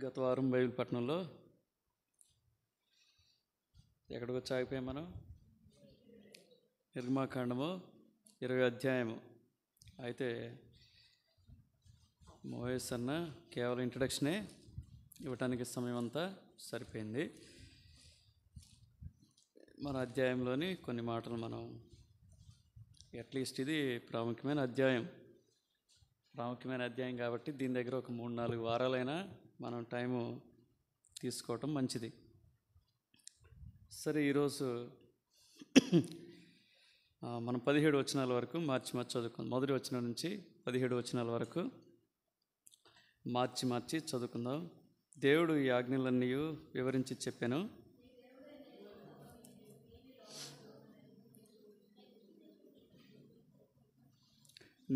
గత వారం బైబిల్ పట్టణంలో ఎక్కడికి వచ్చి ఆగిపోయాం మనం? నిర్గమాకాండము 20 అధ్యాయము. అయితే మోయస్ అన్న కేవలం ఇంట్రడక్షనే ఇవ్వటానికి సమయం అంతా సరిపోయింది. మన అధ్యాయంలోని కొన్ని మాటలు మనం అట్లీస్ట్ ఇది ప్రాముఖ్యమైన అధ్యాయం కాబట్టి దీని దగ్గర ఒక 3-4 వారాలైనా మనం టైము తీసుకోవటం మంచిది. సరే, ఈరోజు మనం 17 వచనాల వరకు మార్చి చదువుకుందాం. మొదటి వచనం నుంచి 17 వచనాల వరకు మార్చి చదువుకుందాం. దేవుడు ఈ ఆజ్ఞలన్నీ వివరించి చెప్పాను.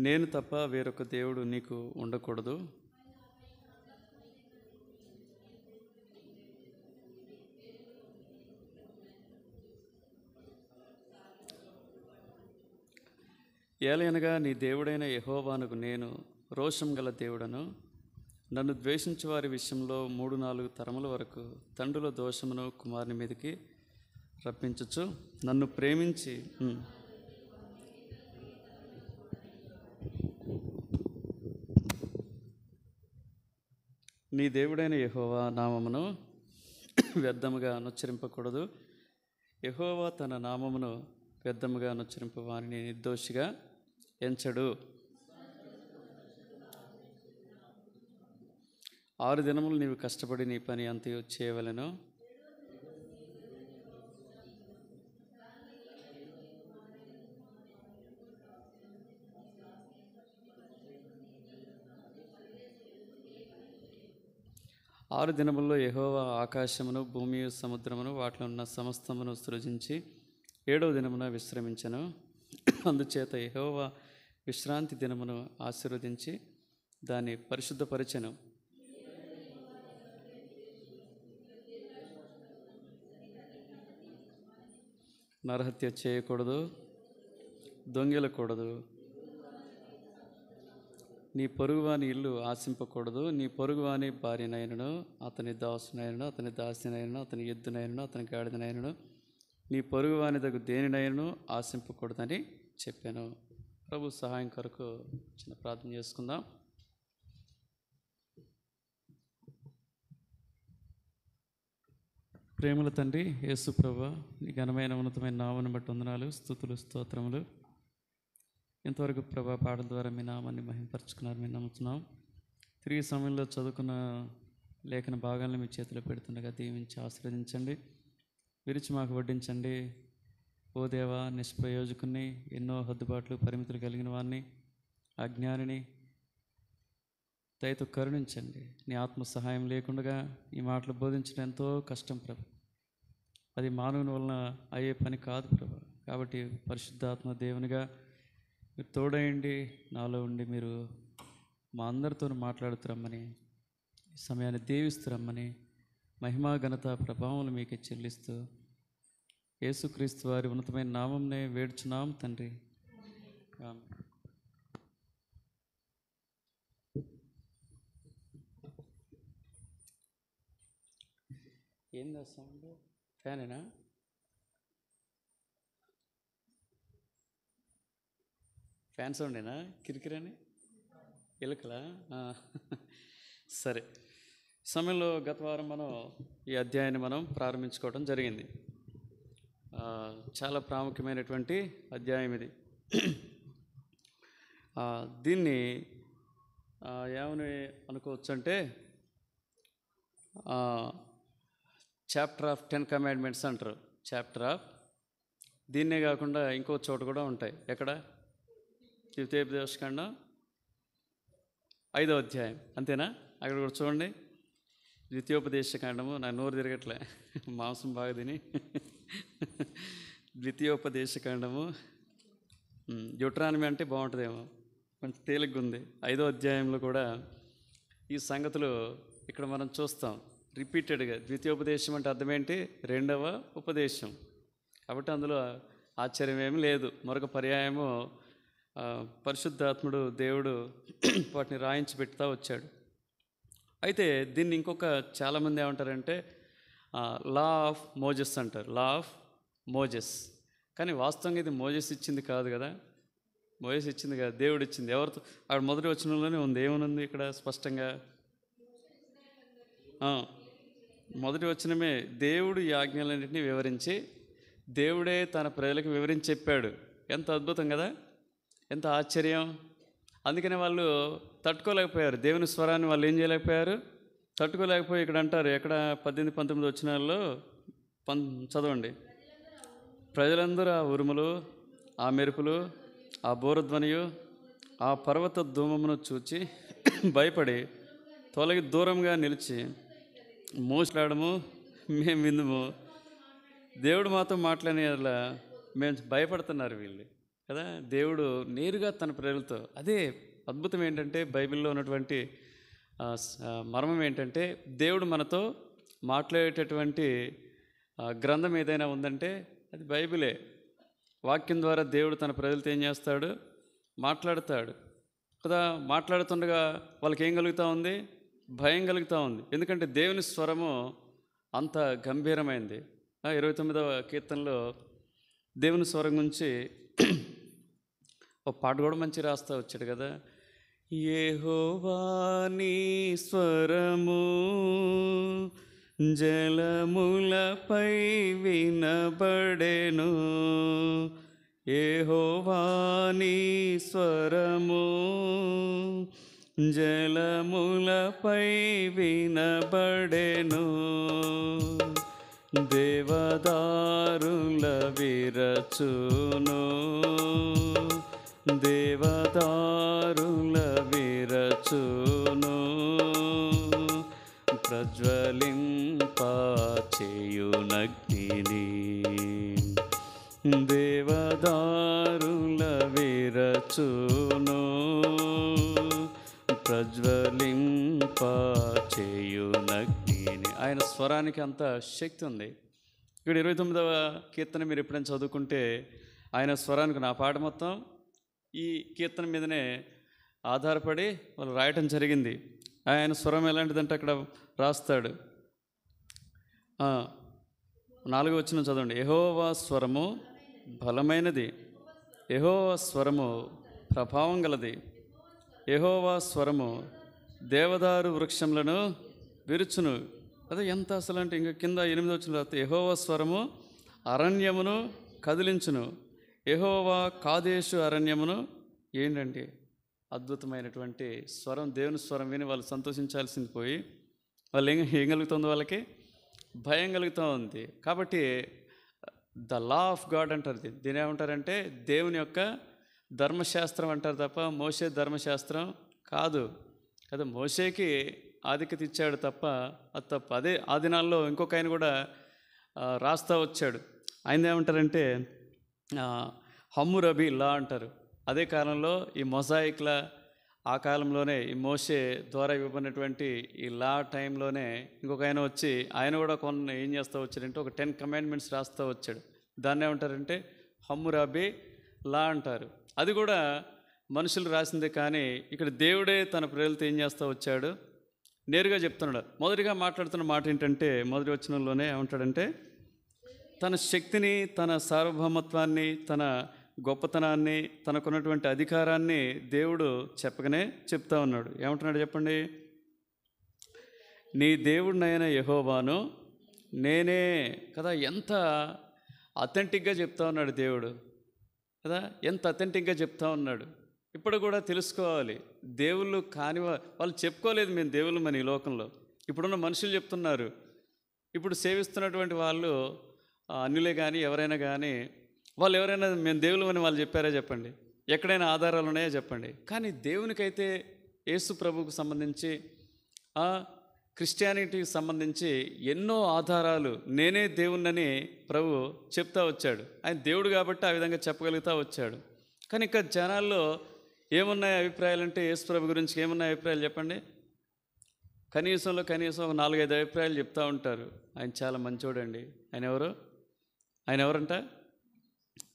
నేను తప్ప వేరొక దేవుడు నీకు ఉండకూడదు. ఏలయనగా నీ దేవుడైన యెహోవానుకు నేను రోషం గల దేవుడను. నన్ను ద్వేషించే వారి విషయంలో 3-4 తరముల వరకు తండ్రుల దోషమును కుమారుని మీదకి రప్పించచ్చు. నన్ను ప్రేమించి నీ దేవుడైన యెహోవా నామమును వ్యర్థముగా అనుచ్చరింపకూడదు. యెహోవా తన నామమును వ్యర్థముగా అనుచ్చరింపవారిని నిర్దోషిగా ఎంచడు. 6 దినములు నీవు కష్టపడి నీ పని అంతయు చేయవలెను. ఆరు దినముల్లో యెహోవా ఆకాశమును భూమి సముద్రమును వాటిలో ఉన్న సమస్తమును సృజించి 7వ దినమున విశ్రమించెను. అందుచేత యెహోవా విశ్రాంతి దినమును ఆశీర్వదించి దాన్ని పరిశుద్ధపరిచెను. నరహత్య చేయకూడదు, దొంగిలకూడదు, నీ పొరుగువాని ఇల్లు ఆశింపకూడదు. నీ పొరుగువాని భార్యనైనను, అతని దాసునైనను, అతని దాసినైనను, అతని ఎద్దునైనను, అతని గాడిదనైనను, నీ పొరుగువాని దగ్గర దేనినైనను ఆశింపకూడదని చెప్పాను. ప్రభు సహాయం కొరకు చిన్న ప్రార్థన చేసుకుందాం. ప్రేమల తండ్రి యేసు ప్రభువా, నీ ఘనమైన ఉన్నతమైన నామమును బట్టి వందనాలు, స్తుతులు, స్తోత్రములు. ఇంతవరకు ప్రభా పాటల ద్వారా మీ నామాన్ని మహిమపరుచుకున్నారు, మేము నమ్ముతున్నాం. తిరిగి సమయంలో చదువుకున్న లేఖన భాగాలను మీ చేతిలో పెడుతుండగా దీవించి ఆశీర్వదించండి, విరిచి మాకు వడ్డించండి. ఓ దేవా, నిష్ప్రయోజకుని, ఎన్నో హద్దుబాట్లు పరిమితులు కలిగిన వారిని, అజ్ఞానిని దయతో కరుణించండి. నీ ఆత్మ సహాయం లేకుండా ఈ మాటలు బోధించడం ఎంతో కష్టం ప్రభు. అది మానవుని వలన అయ్యే పని కాదు ప్రభు. కాబట్టి పరిశుద్ధాత్మ దేవునిగా మీరు తోడయండి, నాలో ఉండి మీరు మా అందరితో మాట్లాడుతురమ్మని, ఈ సమయాన్ని దీవిస్తురమ్మని, మహిమా ఘనత ప్రభావములు మీకు చెల్లిస్తూ యేసుక్రీస్తు వారి ఉన్నతమైన నామంనే వేడుచున్నాం తండ్రి. ఏందా సౌండ్? ఫ్యానేనా? ఫ్యాన్ సౌండేనా? కిరికిరని ఎలుకలా? సరే, సమయంలో గత వారం మనం ఈ అధ్యాయాన్ని మనం ప్రారంభించుకోవడం జరిగింది. చాలా ప్రాముఖ్యమైనటువంటి అధ్యాయం ఇది. దీన్ని ఏమని అనుకోవచ్చు అంటే చాప్టర్ ఆఫ్ 10 కమాండ్మెంట్స్ అంటారు. చాప్టర్ ఆఫ్, దీన్నే కాకుండా ఇంకో చోట కూడా ఉంటాయి. ఎక్కడ? ద్వితీయోపదేశకాండం 5వ అధ్యాయం, అంతేనా? అక్కడ కూడా చూడండి. ద్వితీయోపదేశకాండము, నా నోరు తిరగట్లే, మాంసం బాగా తిని. ద్వితీయోపదేశకాండము, డ్యూటరానమీ అంటే బాగుంటుందేమో, కొంచెం తేలిగ్గా ఉంది. 5వ అధ్యాయంలో కూడా ఈ సంగతులు ఇక్కడ మనం చూస్తాం రిపీటెడ్గా. ద్వితీయోపదేశం అంటే అర్థం ఏంటి? 2వ ఉపదేశం. కాబట్టి అందులో ఆశ్చర్యం ఏమీ లేదు. మరొక పర్యాయము పరిశుద్ధాత్ముడు దేవుడు వాటిని రాయించి పెడతా వచ్చాడు. అయితే దీన్ని ఇంకొక చాలామంది ఏమంటారంటే లా ఆఫ్ మోజెస్ అంటారు, లా ఆఫ్ మోజెస్. కానీ వాస్తవంగా ఇది మోజెస్ ఇచ్చింది కాదు కదా, మోజెస్ ఇచ్చింది కాదు, దేవుడు ఇచ్చింది. ఎవరితో? అక్కడ మొదటి వచనంలోనే ఉంది. ఏమనుంది ఇక్కడ స్పష్టంగా? మొదటి వచనమే, దేవుడు ఈ ఆజ్ఞలన్నింటినీ వివరించి దేవుడే తన ప్రజలకు వివరించి చెప్పాడు. ఎంత అద్భుతం కదా, ఎంత ఆశ్చర్యం. అందుకనే వాళ్ళు తట్టుకోలేకపోయారు, దేవుని స్వరాన్ని వాళ్ళు ఏం చేయలేకపోయారు, తట్టుకోలేకపోయి ఇక్కడ అంటారు, ఎక్కడ 18-19 వచనాల్లో చదవండి. ప్రజలందరూ ఆ ఉరుములు, ఆ మెరుపులు, ఆ బోరధ్వనియు, ఆ పర్వత ధూమమును చూచి భయపడి తొలగి దూరంగా నిలిచి మోసలాడము, మేము విందుము. దేవుడు మాతో మాట్లాడేలా మేము భయపడుతున్నారు వీళ్ళు కదా. దేవుడు నేరుగా తన ప్రజలతో, అదే అద్భుతం ఏంటంటే బైబిల్లో ఉన్నటువంటి మర్మం ఏంటంటే, దేవుడు మనతో మాట్లాడేటటువంటి గ్రంథం ఏదైనా ఉందంటే అది బైబిలే. వాక్యం ద్వారా దేవుడు తన ప్రజలతో ఏం చేస్తాడు, మాట్లాడతాడు కదా. మాట్లాడుతుండగా వాళ్ళకి ఏం కలుగుతూ ఉంది, భయం కలుగుతూ ఉంది. ఎందుకంటే దేవుని స్వరము అంత గంభీరమైంది. 29వ కీర్తనలో దేవుని స్వరం గురించి ఒక పాట కూడా మంచి రాస్తా వచ్చాడు కదా. యెహోవా నీ స్వరము జలములపై వినబడెను, యెహోవా నీ స్వరము జలములపై వినబడెను, దేవదారుల విరచును, దేవదారుల విరచును, ప్రజ్వలింపచేయునగ్నిని, దేవదారుల విరచును, ప్రజ్వలింపచేయునగ్నిని. ఆయన స్వరానికి అంత శక్తి ఉంది. ఇక్కడ 29వ కీర్తన మీరు ఎప్పుడైనా చదువుకుంటే ఆయన స్వరానికి, నా పాట మొత్తం ఈ కీర్తన మీదనే ఆధారపడి వాళ్ళు రాయటం జరిగింది. ఆయన స్వరం ఎలాంటిదంటే అక్కడ రాస్తాడు. 4వ వచనం చదవండి. యెహోవా స్వరము బలమైనది, యెహోవా స్వరము ప్రభావం గలది, యెహోవా స్వరము దేవదారు వృక్షములను విరుచును. అదే ఎంత అసలు అంటే, ఇంకా కింద 8వ వచనం రాస్తే, యెహోవా స్వరము అరణ్యమును కదిలించును, యెహోవా కాదేశు అరణ్యమును. ఏంటంటే అద్భుతమైనటువంటి స్వరం, దేవుని స్వరం విని వాళ్ళు సంతోషించాల్సింది పోయి వాళ్ళు ఏం కలుగుతుంది, వాళ్ళకి భయం కలుగుతూ ఉంది. కాబట్టి ద లా ఆఫ్ గాడ్ అంటారు దీని ఏమంటారంటే దేవుని యొక్క ధర్మశాస్త్రం అంటారు తప్ప మోషే ధర్మశాస్త్రం కాదు కదా. మోషేకి ఆధిక్యత ఇచ్చాడు తప్ప అది తప్ప. అదే ఆ దినాల్లో ఇంకొక ఆయన కూడా రాస్తా వచ్చాడు. ఆయన ఏమంటారంటే హమ్మురబీ లా అంటారు. అదే కాలంలో ఈ మొజాయిక్ల ఆ కాలంలోనే ఈ మోషే ద్వారా ఇవ్వబడినటువంటి ఈ లా టైంలోనే ఇంకొక ఆయన వచ్చి ఆయన కూడా కొన్ని ఏం చేస్తూ వచ్చాడంటే ఒక 10 కమాండ్మెంట్స్ రాస్తూ వచ్చాడు. దాన్ని ఏమంటారంటే హమ్మురబీ లా అంటారు. అది కూడా మనుషులు రాసిందే. కానీ ఇక్కడ దేవుడే తన ప్రజలతో ఏం చేస్తూ వచ్చాడు, నేరుగా చెప్తున్నాడు. మొదటిగా మాట్లాడుతున్న మాట ఏంటంటే మొదటి వచనంలోనే ఏమంటాడంటే తన శక్తిని, తన సార్వభౌమత్వాన్ని, తన గొప్పతనాన్ని, తనకున్నటువంటి అధికారాన్ని దేవుడు చెప్పగానే చెప్తా ఉన్నాడు. ఏమంటున్నాడు చెప్పండి. నీ దేవుడినైన యెహోవాను నేనే కదా. ఎంత అథెంటిక్గా చెప్తా ఉన్నాడు దేవుడు కదా, ఎంత అథెంటిక్గా చెప్తా ఉన్నాడు. ఇప్పుడు కూడా తెలుసుకోవాలి, దేవుళ్ళు కాని వాళ్ళు చెప్పుకోలేదు మేము దేవుళ్ళు మన ఈ లోకంలో. ఇప్పుడున్న మనుషులు చెప్తున్నారు. ఇప్పుడు సేవిస్తున్నటువంటి వాళ్ళు అన్యులే కానీ ఎవరైనా కానీ వాళ్ళు ఎవరైనా మేము దేవుళ్ళు అని వాళ్ళు చెప్పారా చెప్పండి? ఎక్కడైనా ఆధారాలు ఉన్నాయో చెప్పండి? కానీ దేవునికైతే యేసు ప్రభువుకు సంబంధించి క్రిస్టియానిటీకి సంబంధించి ఎన్నో ఆధారాలు, నేనే దేవుణ్ణని ప్రభు చెప్తా వచ్చాడు. ఆయన దేవుడు కాబట్టి ఆ విధంగా చెప్పగలుగుతూ వచ్చాడు. కానీ ఇక్కడ జనాల్లో ఏమున్నాయి అభిప్రాయాలు అంటే యేసు ప్రభు గురించి ఏమున్నాయి అభిప్రాయాలు చెప్పండి? కనీసం ఒక 4-5 అభిప్రాయాలు చెప్తూ ఉంటారు. ఆయన చాలా మంచోడండి. ఆయన ఎవరంట?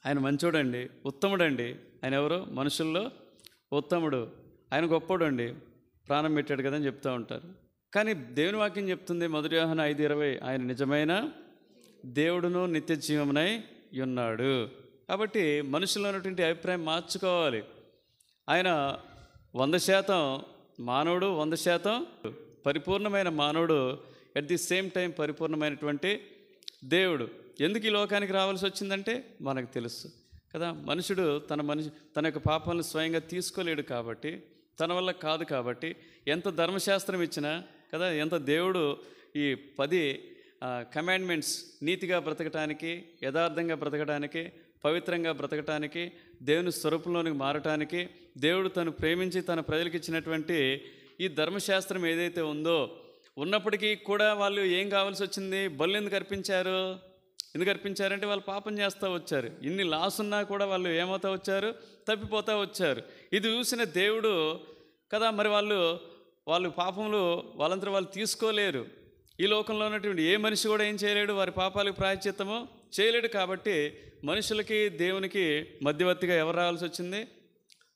ఆయన మంచోడండి, ఉత్తముడండి. ఆయన ఎవరు? మనుషుల్లో ఉత్తముడు. ఆయన గొప్పోడండి, ప్రాణం పెట్టాడు కదా అని చెప్తూ ఉంటారు. కానీ దేవుని వాక్యం చెప్తుంది మొదటి యోహాను 5:20, ఆయన నిజమైన దేవుడును నిత్య జీవమునై ఉన్నాడు. కాబట్టి మనుషుల్లో ఉన్నటువంటి అభిప్రాయం మార్చుకోవాలి. ఆయన 100% మానవుడు, 100% పరిపూర్ణమైన మానవుడు, అట్ ది సేమ్ టైం పరిపూర్ణమైనటువంటి దేవుడు. ఎందుకు ఈ లోకానికి రావాల్సి వచ్చిందంటే మనకు తెలుసు కదా, మనుషుడు తన యొక్క పాపాలను స్వయంగా తీసుకోలేడు కాబట్టి, తన వల్ల కాదు కాబట్టి, ఎంత ధర్మశాస్త్రం ఇచ్చినా కదా, ఎంత దేవుడు ఈ 10 కమాండ్మెంట్స్ నీతిగా బ్రతకటానికి, యథార్థంగా బ్రతకటానికి, పవిత్రంగా బ్రతకటానికి, దేవుని స్వరూపంలోనికి మారటానికి, దేవుడు తను ప్రేమించి తన ప్రజలకు ఇచ్చినటువంటి ఈ ధర్మశాస్త్రం ఏదైతే ఉందో, ఉన్నప్పటికీ కూడా వాళ్ళు ఏం కావాల్సి వచ్చింది? బలు ఎందుకు అర్పించారు? ఎందుకు అర్పించారంటే వాళ్ళు పాపం చేస్తూ వచ్చారు. ఇన్ని లాస్ ఉన్నా కూడా వాళ్ళు ఏమవుతా వచ్చారు? తప్పిపోతూ వచ్చారు. ఇది చూసిన దేవుడు కదా, మరి వాళ్ళు పాపములు వాళ్ళంతా వాళ్ళు తీసుకోలేరు. ఈ లోకంలో ఉన్నటువంటి ఏ మనిషి కూడా ఏం చేయలేడు, వారి పాపాలకు ప్రాయశ్చిత్తము చేయలేడు. కాబట్టి మనుషులకి దేవునికి మధ్యవర్తిగా ఎవరు రావాల్సి వచ్చింది?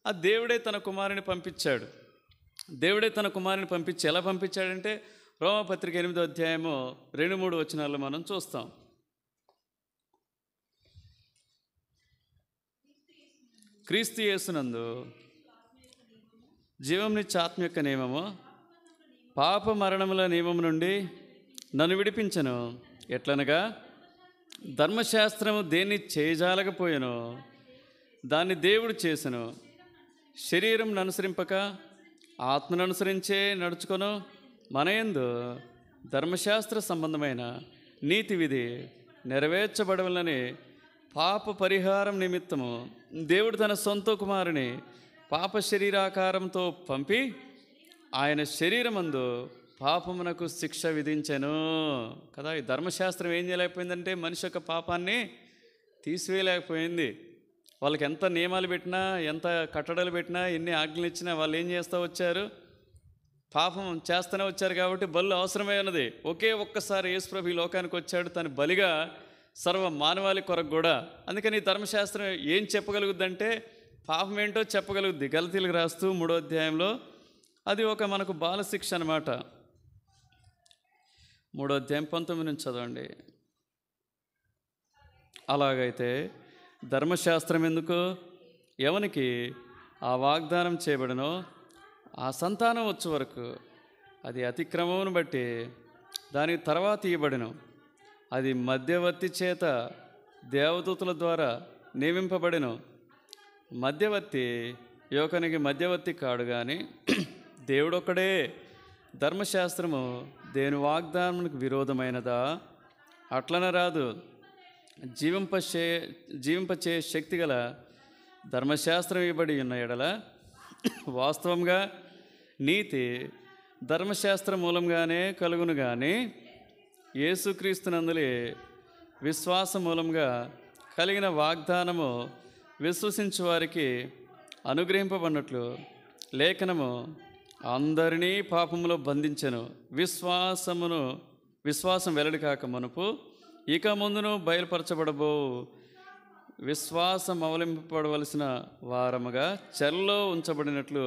ఆ దేవుడే తన కుమారుని పంపించాడు. దేవుడే తన కుమారుని పంపించి ఎలా పంపించాడంటే, రోమపత్రిక 8వ అధ్యాయము 2-3 వచనాల్లో మనం చూస్తాం. క్రీస్తు యేసునందు జీవమునిచ్చే ఆత్మ యొక్క నియమము పాప మరణముల నియమము నుండి నన్ను విడిపించను. ఎట్లనగా ధర్మశాస్త్రము దేన్ని చేయజాలకపోయెనో దాన్ని దేవుడు చేసెను. శరీరం అనుసరింపక ఆత్మను అనుసరించే నడుచుకొను మనయందు ధర్మశాస్త్ర సంబంధమైన నీతి విధి నెరవేర్చబడవలని పాప పరిహారం నిమిత్తము దేవుడు తన సొంత కుమారుని పాప శరీరాకారంతో పంపి ఆయన శరీరమందు పాపమునకు శిక్ష విధించెను కదా. ఈ ధర్మశాస్త్రం ఏం చేయలేకపోయిందంటే మనిషి యొక్క పాపాన్ని తీసివేయలేకపోయింది. వాళ్ళకి ఎంత నియమాలు పెట్టినా, ఎంత కట్టడలు పెట్టినా, ఎన్ని ఆజ్ఞలు ఇచ్చినా వాళ్ళు ఏం చేస్తూ వచ్చారు? పాపం చేస్తూనే వచ్చారు. కాబట్టి బలు అవసరమై ఉన్నది. ఒక్కసారి యేసుప్రభు ఈ లోకానికి వచ్చాడు, తను బలిగా సర్వ మానవాళి కొరకు కూడా. అందుకని ఈ ధర్మశాస్త్రం ఏం చెప్పగలుగుద్దంటే పాపం ఏంటో చెప్పగలుగుద్ది. గలతీలకు రాస్తూ 3వ అధ్యాయంలో అది ఒక మనకు బాలశిక్ష అన్నమాట. 3వ అధ్యాయం 19 నుంచి చదవండి. అలాగైతే ధర్మశాస్త్రం ఎందుకు? ఎవనికి ఆ వాగ్దానం చేయబడినో ఆ సంతానం వచ్చే వరకు అది అతిక్రమమును బట్టి దానికి తర్వాత ఇవ్వబడిను. అది మధ్యవర్తి చేత దేవదూతల ద్వారా నియమింపబడిను. మధ్యవర్తి యోకానికి మధ్యవర్తి కాడు కానీ దేవుడొక్కడే. ధర్మశాస్త్రము దేని వాగ్దానమునకు విరోధమైనదా? అట్లన రాదు. జీవింపచే శక్తి గల ధర్మశాస్త్రం ఇవ్వబడి ఉన్న ఎడల వాస్తవంగా నీతి ధర్మశాస్త్రం మూలంగానే కలుగును. కానీ యేసుక్రీస్తునందులే విశ్వాస మూలంగా కలిగిన వాగ్దానము విశ్వసించు వారికి అనుగ్రహింపబడినట్లు లేఖనము అందరినీ పాపములో బంధించెను. విశ్వాసం వెల్లడి కాక మునుపు ఇక ముందును బయలుపరచబడబో విశ్వాసం అవలంబింపబడవలసిన వారముగా చెరలో ఉంచబడినట్లు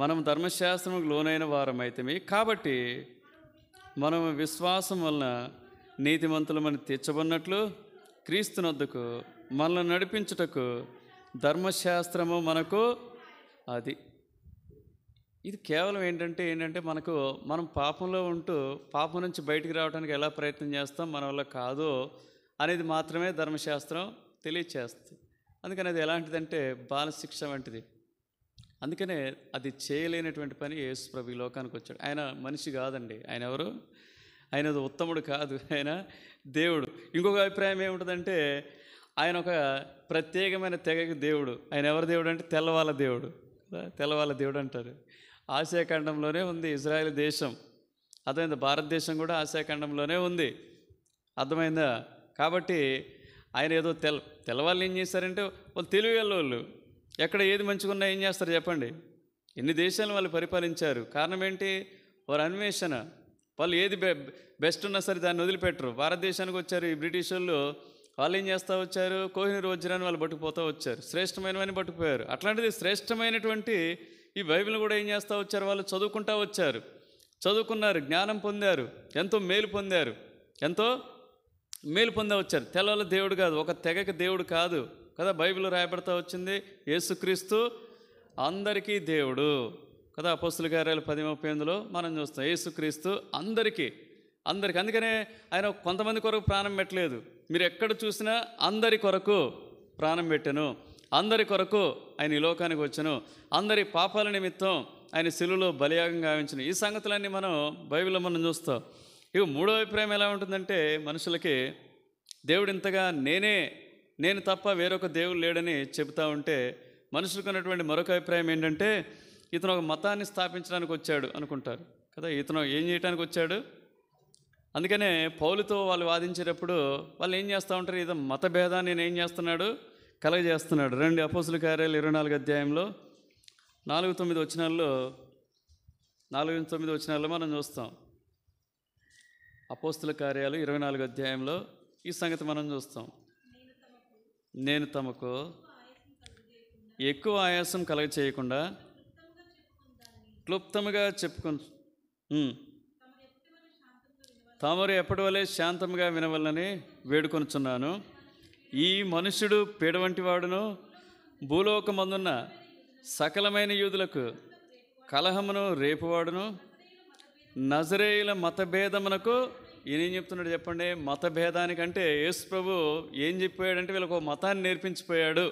మనం ధర్మశాస్త్రముకు లోనైన వారమైతిమి. కాబట్టి మనం విశ్వాసం వలన నీతిమంతులమని తీర్చబడినట్లు క్రీస్తునొద్దకు మనల్ని నడిపించుటకు ధర్మశాస్త్రము మనకు అది. ఇది కేవలం ఏంటంటే మనం పాపంలో ఉంటూ పాపం నుంచి బయటికి రావడానికి ఎలా ప్రయత్నం చేస్తాం, మన వల్ల కాదో అనేది మాత్రమే ధర్మశాస్త్రం తెలియచేస్తుంది. అందుకని అది ఎలాంటిదంటే బాలశిక్ష వంటిది. అందుకనే అది చేయలేనటువంటి పని యేసుప్రభు ఈ లోకానికి వచ్చాడు. ఆయన మనిషి కాదండి. ఆయన ఎవరు? ఆయన ఉత్తముడు కాదు, ఆయన దేవుడు. ఇంకొక అభిప్రాయం ఏముంటుందంటే ఆయన ఒక ప్రత్యేకమైన తెగకి దేవుడు. ఆయన ఎవరు దేవుడు అంటే తెల్లవాళ్ళ దేవుడు. తెల్లవాళ్ళ దేవుడు అంటారు. ఆసియా ఖండంలోనే ఉంది ఇజ్రాయెల్ దేశం. అర్థమైందా? భారతదేశం కూడా ఆసియా ఖండంలోనే ఉంది. అర్థమైందా? కాబట్టి ఆయన ఏదో తెల్లవాళ్ళు ఏం చేశారంటే వాళ్ళు తెలివిగల ఎక్కడ ఏది మంచిగా ఉన్నా ఏం చేస్తారు చెప్పండి? ఎన్ని దేశాలు వాళ్ళు పరిపాలించారు. కారణం ఏంటి? వారి అన్వేషణ. వాళ్ళు ఏది బెస్ట్ ఉన్నా సరే దాన్ని వదిలిపెట్టరు. భారతదేశానికి వచ్చారు ఈ బ్రిటిష్ వాళ్ళు ఏం చేస్తూ వచ్చారు? కోహినూర్ వజ్రాన్ని వాళ్ళు పట్టుకుపోతూ వచ్చారు. శ్రేష్టమైనవని పట్టుకుపోయారు. అట్లాంటిది శ్రేష్టమైనటువంటి ఈ బైబిల్ని కూడా ఏం చేస్తూ వచ్చారు? వాళ్ళు చదువుకుంటూ వచ్చారు. చదువుకున్నారు, జ్ఞానం పొందారు, ఎంతో మేలు పొందారు, ఎంతో మేలు పొందే వచ్చారు. తెల్లవాళ్ళ దేవుడు కాదు, ఒక తెగకి దేవుడు కాదు కదా. బైబిల్లో రాయబడతా వచ్చింది యేసుక్రీస్తు అందరికీ దేవుడు కదా. అపోస్తుల కార్యాలు 10:38లో మనం చూస్తాం యేసుక్రీస్తు అందరికీ. అందుకనే ఆయన కొంతమంది కొరకు ప్రాణం పెట్టలేదు. మీరు ఎక్కడ చూసినా అందరి కొరకు ప్రాణం పెట్టాను, అందరి కొరకు ఆయన ఈ లోకానికి వచ్చాను, అందరి పాపాల నిమిత్తం ఆయన శిలువలో బలియాగం గావించను. ఈ సంగతులన్నీ మనం బైబిల్లో మనం చూస్తాం. ఇక మూడో అభిప్రాయం ఎలా ఉంటుందంటే, మనుషులకి దేవుడు ఇంతగా నేను తప్ప వేరొక దేవుడు లేడని చెబుతూ ఉంటే, మనుషులకు ఉన్నటువంటి మరొక అభిప్రాయం ఏంటంటే, ఇతను ఒక మతాన్ని స్థాపించడానికి వచ్చాడు అనుకుంటారు కదా. ఇతను ఏం చేయడానికి వచ్చాడు? అందుకనే పౌలుతో వాళ్ళు వాదించేటప్పుడు వాళ్ళు ఏం చేస్తూ ఉంటారు, ఇది మతభేదాన్ని నేను ఏం చేస్తున్నాడు, కలగజేస్తున్నాడు. రండి అపోస్తుల కార్యాలు 24వ అధ్యాయంలో 4-9 వచనాల్లో మనం చూస్తాం. అపోస్తుల కార్యాలు 24వ అధ్యాయంలో ఈ సంగతి మనం చూస్తాం. నేను తమకు ఎక్కువ ఆయాసం కలగ చేయకుండా క్లుప్తముగా తమరు ఎప్పటి వలె శాంతముగా వినవలనని వేడుకొనుచున్నాను. ఈ మనుష్యుడు పీడ వంటి వాడును, భూలోకమందున్న సకలమైన యూదులకు కలహమును రేపువాడును, నజరేయుల మతభేదమునకు. ఈయనేం చెప్తున్నాడు చెప్పండి? మతభేదానికంటే యేసు ప్రభు ఏం చెప్పాడంటే వీళ్ళకు ఒక మతాన్ని నేర్పించిపోయాడు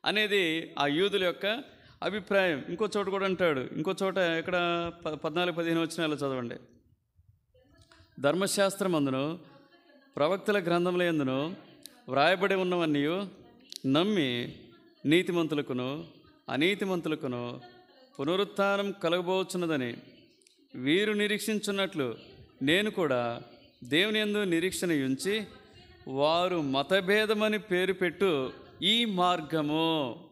అనేది ఆ యూదుల యొక్క అభిప్రాయం. ఇంకో చోట కూడా అంటాడు, ఇంకో చోట ఇక్కడ 14-15 వచనాలు చదవండి. ధర్మశాస్త్రమందును ప్రవక్తల గ్రంథముల యందును వ్రాయబడి ఉన్నవన్నీ నమ్మి నీతిమంతులకును అనీతిమంతులకును పునరుత్థానం కలగబోచున్నదని వీరు నిరీక్షించున్నట్లు నేను కూడా దేవుని యందు నిరీక్షణ ఉంచి వారు మతభేదమని పేరు పెట్టు ఈ మార్గము.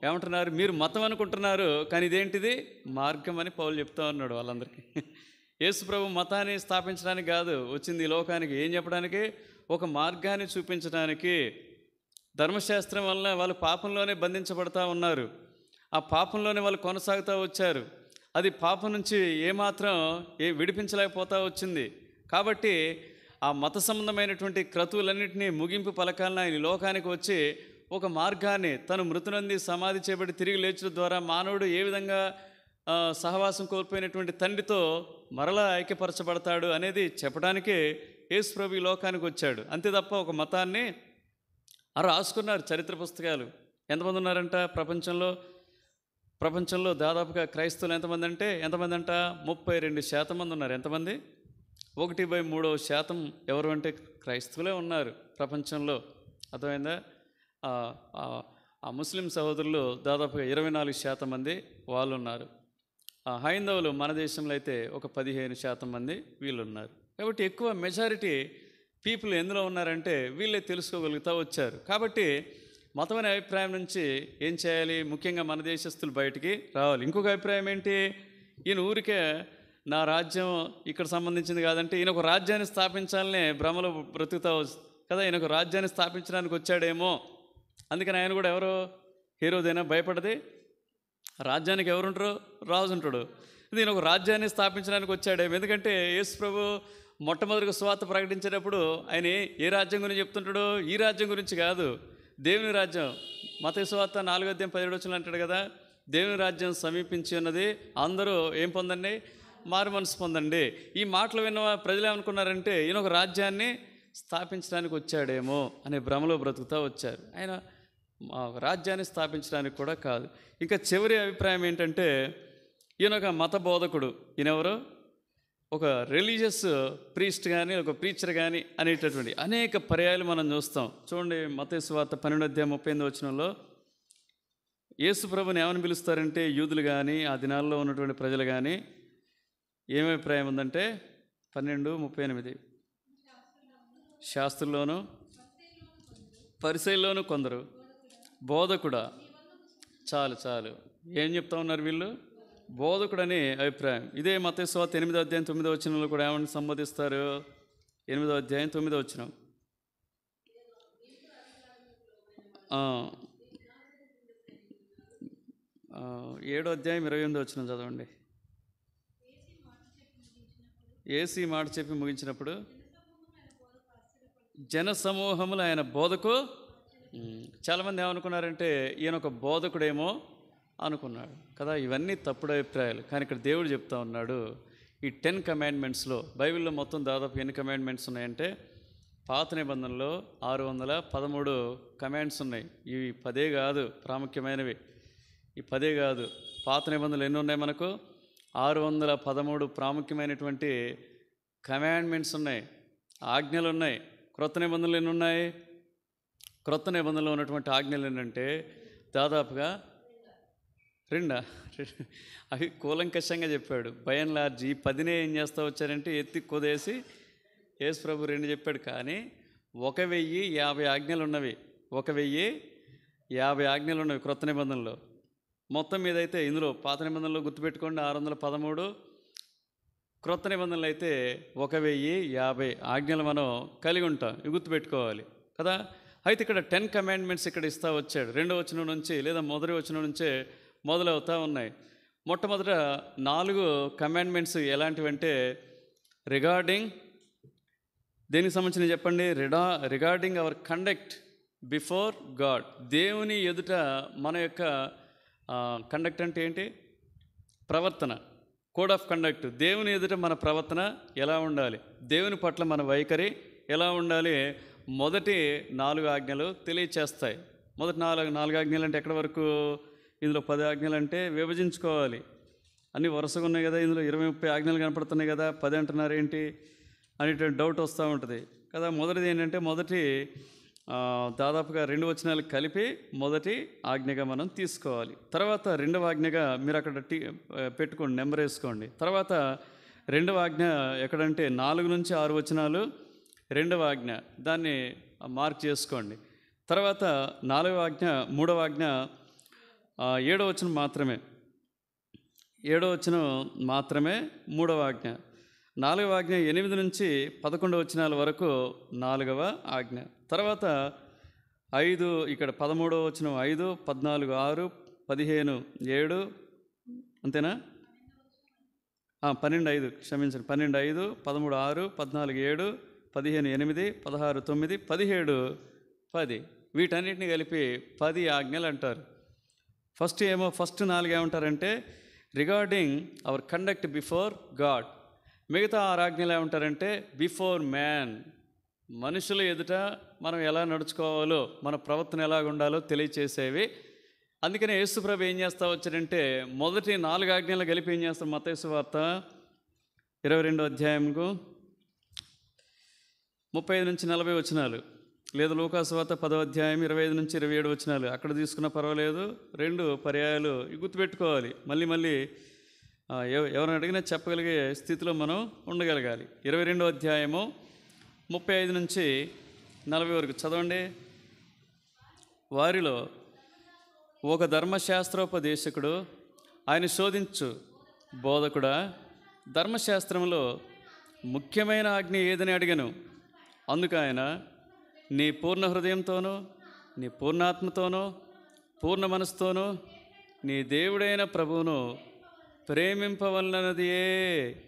ఏమంటున్నారు? మీరు మతం అనుకుంటున్నారు, కానీ ఇదేంటిది? మార్గం అని పౌలు చెప్తా ఉన్నాడు వాళ్ళందరికీ. యేసు ప్రభు మతాన్ని స్థాపించడానికి కాదు వచ్చింది ఈ లోకానికి. ఏం చెప్పడానికి? ఒక మార్గాన్ని చూపించడానికి. ధర్మశాస్త్రం వలన వాళ్ళు పాపంలోనే బంధించబడతా ఉన్నారు, ఆ పాపంలోనే వాళ్ళు కొనసాగుతూ వచ్చారు. అది పాపం నుంచి ఏమాత్రం విడిపించలేకపోతూ వచ్చింది. కాబట్టి ఆ మత సంబంధమైనటువంటి క్రతువులన్నింటినీ ముగింపు పలకాలను ఆయన లోకానికి వచ్చి ఒక మార్గాన్ని, తను మృతునంది సమాధి చేయబడి తిరిగి లేచడం ద్వారా మానవుడు ఏ విధంగా సహవాసం కోల్పోయినటువంటి తండ్రితో మరలా ఐక్యపరచబడతాడు అనేది చెప్పడానికే యేసు ప్రభు ఈ లోకానికి వచ్చాడు. అంతే తప్ప ఒక మతాన్ని రాసుకున్నారు చరిత్ర పుస్తకాలు. ఎంతమంది ఉన్నారంట ప్రపంచంలో దాదాపుగా క్రైస్తవులు ఎంతమంది అంటే 32% మంది ఉన్నారు. ఎంతమంది? 1/3% ఎవరు అంటే క్రైస్తవులే ఉన్నారు ప్రపంచంలో. అర్థమైందా? ఆ ముస్లిం సహోదరులు దాదాపుగా 24% మంది వాళ్ళు ఉన్నారు. హైందవులు మన దేశంలో అయితే ఒక 15% మంది వీళ్ళు ఉన్నారు. కాబట్టి ఎక్కువ మెజారిటీ పీపుల్ ఎందులో ఉన్నారంటే వీళ్ళే తెలుసుకోగలుగుతూ వచ్చారు. కాబట్టి మతం అనే అభిప్రాయం నుంచి ఏం చేయాలి? ముఖ్యంగా మన దేశస్తులు బయటికి రావాలి. ఇంకొక అభిప్రాయం ఏంటి? ఈయన ఊరికే నా రాజ్యం ఇక్కడ సంబంధించింది కాదంటే ఈయన ఒక రాజ్యాన్ని స్థాపించాలనే భ్రమలో బ్రతుకుతా కదా. ఈయన ఒక రాజ్యాన్ని స్థాపించడానికి వచ్చాడేమో, అందుకని ఆయన కూడా ఎవరో హీరోదైనా భయపడది. రాజ్యానికి ఎవరుంటారు? రాజు ఉంటాడు. ఈయన ఒక రాజ్యాన్ని స్థాపించడానికి వచ్చాడేమో. ఎందుకంటే యేసు ప్రభు మొట్టమొదటిగా సువార్త ప్రకటించేటప్పుడు ఆయన ఏ రాజ్యం గురించి చెప్తుంటాడో ఈ రాజ్యం గురించి కాదు, దేవుని రాజ్యం. మత్తయి సువార్త 4వ అధ్యాయం 17వ వచనంలో అంటాడు కదా, దేవుని రాజ్యం సమీపించి ఉన్నది, అందరూ ఏం పొందండి? మారు మనసు పొందండి. ఈ మాటలు విన్న ప్రజలు ఏమనుకున్నారంటే ఈయన ఒక రాజ్యాన్ని స్థాపించడానికి వచ్చాడేమో అనే భ్రమలో బ్రతుకుతూ వచ్చారు. ఆయన రాజ్యాన్ని స్థాపించడానికి కూడా కాదు. ఇంకా చివరి అభిప్రాయం ఏంటంటే ఈయన ఒక మత బోధకుడు. ఈయనెవరు? ఒక రిలీజియస్ ప్రీస్ట్ కానీ ఒక ప్రీచర్ కానీ అనేటటువంటి అనేక పర్యాయాలు మనం చూస్తాం. చూడండి మత్తయి సువార్త 12వ అధ్యాయం 38వ వచనంలో యేసు ప్రభుని ఏమని పిలుస్తారంటే యూదులు కానీ ఆ దినాల్లో ఉన్నటువంటి ప్రజలు కానీ ఏమి అభిప్రాయం ఉందంటే 12:38 శాస్త్రుల్లోనూ పరిసయ్యుల్లోనూ కొందరు బోధకుడా. చాలు ఏం చెప్తా ఉన్నారు వీళ్ళు? బోధకుడని అభిప్రాయం. ఇదే మత్తయి సువార్త 8వ అధ్యాయం 9వ వచనంలో కూడా ఏమని సంబోధిస్తారు? 8వ అధ్యాయం 9వ వచనం, 7వ అధ్యాయం 28వ వచనం చదవండి. ఏసీ మాట చెప్పి ముగించినప్పుడు జన సమూహములు ఆయన బోధకు. చాలామంది ఏమనుకున్నారంటే ఈయన ఒక బోధకుడేమో అనుకున్నాడు కదా. ఇవన్నీ తప్పుడు అభిప్రాయాలు. కానీ ఇక్కడ దేవుడు చెప్తా ఉన్నాడు, ఈ 10 కమాండ్మెంట్స్లో, బైబిల్లో మొత్తం దాదాపు ఎన్ని కమాండ్మెంట్స్ ఉన్నాయంటే పాత నిబంధనలో 613 కమాండ్స్ ఉన్నాయి. ఇవి 10 కాదు ప్రాముఖ్యమైనవి, ఈ 10 కాదు. పాత నిబంధనలు ఎన్ని ఉన్నాయి మనకు? 613 ప్రాముఖ్యమైనటువంటి కమాండ్మెంట్స్ ఉన్నాయి, ఆజ్ఞలు ఉన్నాయి. క్రొత్త నిబంధనలు ఎన్ని ఉన్నాయి? క్రొత్త నిబంధనలో ఉన్నటువంటి ఆజ్ఞలు ఏంటంటే దాదాపుగా 2. అవి కూలంకషంగా చెప్పాడు. బై అండ్ లార్జ్ ఈ 10నే ఏం చేస్తూ వచ్చారంటే ఎత్తి కుదేసి యేసు ప్రభు 2 చెప్పాడు. కానీ 1050 ఆజ్ఞలు ఉన్నవి. 1050 ఆజ్ఞలు ఉన్నవి క్రొత్త నిబంధనలో. మొత్తం మీద అయితే ఇందులో పాత నిబంధనలో గుర్తుపెట్టుకోండి 613, క్రొత్త నిబంధనలు అయితే 1050 ఆజ్ఞలు మనం కలిగి ఉంటాం. ఇవి గుర్తుపెట్టుకోవాలి కదా. అయితే ఇక్కడ 10 కమాండ్మెంట్స్ ఇక్కడ ఇస్తా వచ్చాడు. 2వ వచనం నుంచి లేదా మొదటి వచనం నుంచే మొదలవుతూ ఉన్నాయి. మొట్టమొదట 4 కమాండ్మెంట్స్ ఎలాంటివంటే రిగార్డింగ్, దేనికి సంబంధించిన చెప్పండి? Regarding hour conduct before God. దేవుని ఎదుట మన యొక్క కండక్ట్ అంటే ఏంటి? ప్రవర్తన, కోడ్ ఆఫ్ కండక్ట్. దేవుని ఎదుట మన ప్రవర్తన ఎలా ఉండాలి, దేవుని పట్ల మన వైఖరి ఎలా ఉండాలి, మొదటి 4 ఆజ్ఞలు తెలియచేస్తాయి. మొదటి 4 ఆజ్ఞలు అంటే ఎక్కడి వరకు? ఇందులో 10 ఆజ్ఞలు అంటే విభజించుకోవాలి. అన్నీ వరుసగా ఉన్నాయి కదా, ఇందులో 20-30 ఆజ్ఞలు కనపడుతున్నాయి కదా, 10 అంటున్నారు ఏంటి అనేటువంటి డౌట్ వస్తూ ఉంటుంది కదా. మొదటిది ఏంటంటే మొదటి దాదాపుగా 2 వచనాలు కలిపి మొదటి ఆజ్ఞగా మనం తీసుకోవాలి. తర్వాత 2వ ఆజ్ఞగా మీరు అక్కడ పెట్టుకోండి, నెంబర్ వేసుకోండి. తర్వాత 2వ ఆజ్ఞ ఎక్కడంటే 4 నుంచి 6 వచనాలు 2వ ఆజ్ఞ, దాన్ని మార్క్ చేసుకోండి. తర్వాత 4వ ఆజ్ఞ, 3వ ఆజ్ఞ 7వ వచనం మాత్రమే, 7వ వచనం మాత్రమే 3వ ఆజ్ఞ. 4వ ఆజ్ఞ 8 నుంచి 11 వచనాల వరకు 4వ ఆజ్ఞ. తర్వాత 5, ఇక్కడ 13వ వచనం 5, 14 6, 15 7, అంతేనా? 12 5, క్షమించండి, 12 5, 13 6, 14 7, 15 8, 16 9, 17 10. వీటన్నిటిని కలిపి 10 ఆజ్ఞలు అంటారు. ఫస్ట్ 4 ఏమంటారంటే regarding hour conduct before God. మిగతా 6 ఆజ్ఞలు ఏమంటారంటే బిఫోర్ మ్యాన్, మనుషుల ఎదుట మనం ఎలా నడుచుకోవాలో, మన ప్రవర్తన ఎలా ఉండాలో తెలియచేసేవి. అందుకనే యేసుప్రభు ఏం చేస్తా వచ్చారంటే మొదటి 4 ఆజ్ఞలు కలిపి ఏం చేస్తారు? మత్తయి సువార్త 22వ అధ్యాయంకు 35 నుంచి 40 వచనాలు, లేదా లూకా సువార్త 10వ అధ్యాయం 25 నుంచి 27 వచనాలు, అక్కడ తీసుకున్నా పర్వాలేదు. 2 పర్యాయాలు గుర్తుపెట్టుకోవాలి. మళ్ళీ ఎవరిని అడిగినా చెప్పగలిగే స్థితిలో మనం ఉండగలగాలి. 22వ అధ్యాయము 35 నుంచి 40 వరకు చదవండి. వారిలో ఒక ధర్మశాస్త్రోపదేశకుడు ఆయన శోధించు, బోధకుడా, ధర్మశాస్త్రంలో ముఖ్యమైన ఆజ్ఞ ఏదని అడిగాను. అందుకు ఆయన, నీ పూర్ణ హృదయంతోనూ, నీ పూర్ణాత్మతోనూ, పూర్ణ మనసుతోనూ నీ దేవుడైన ప్రభువును ప్రేమింపవలనదియే,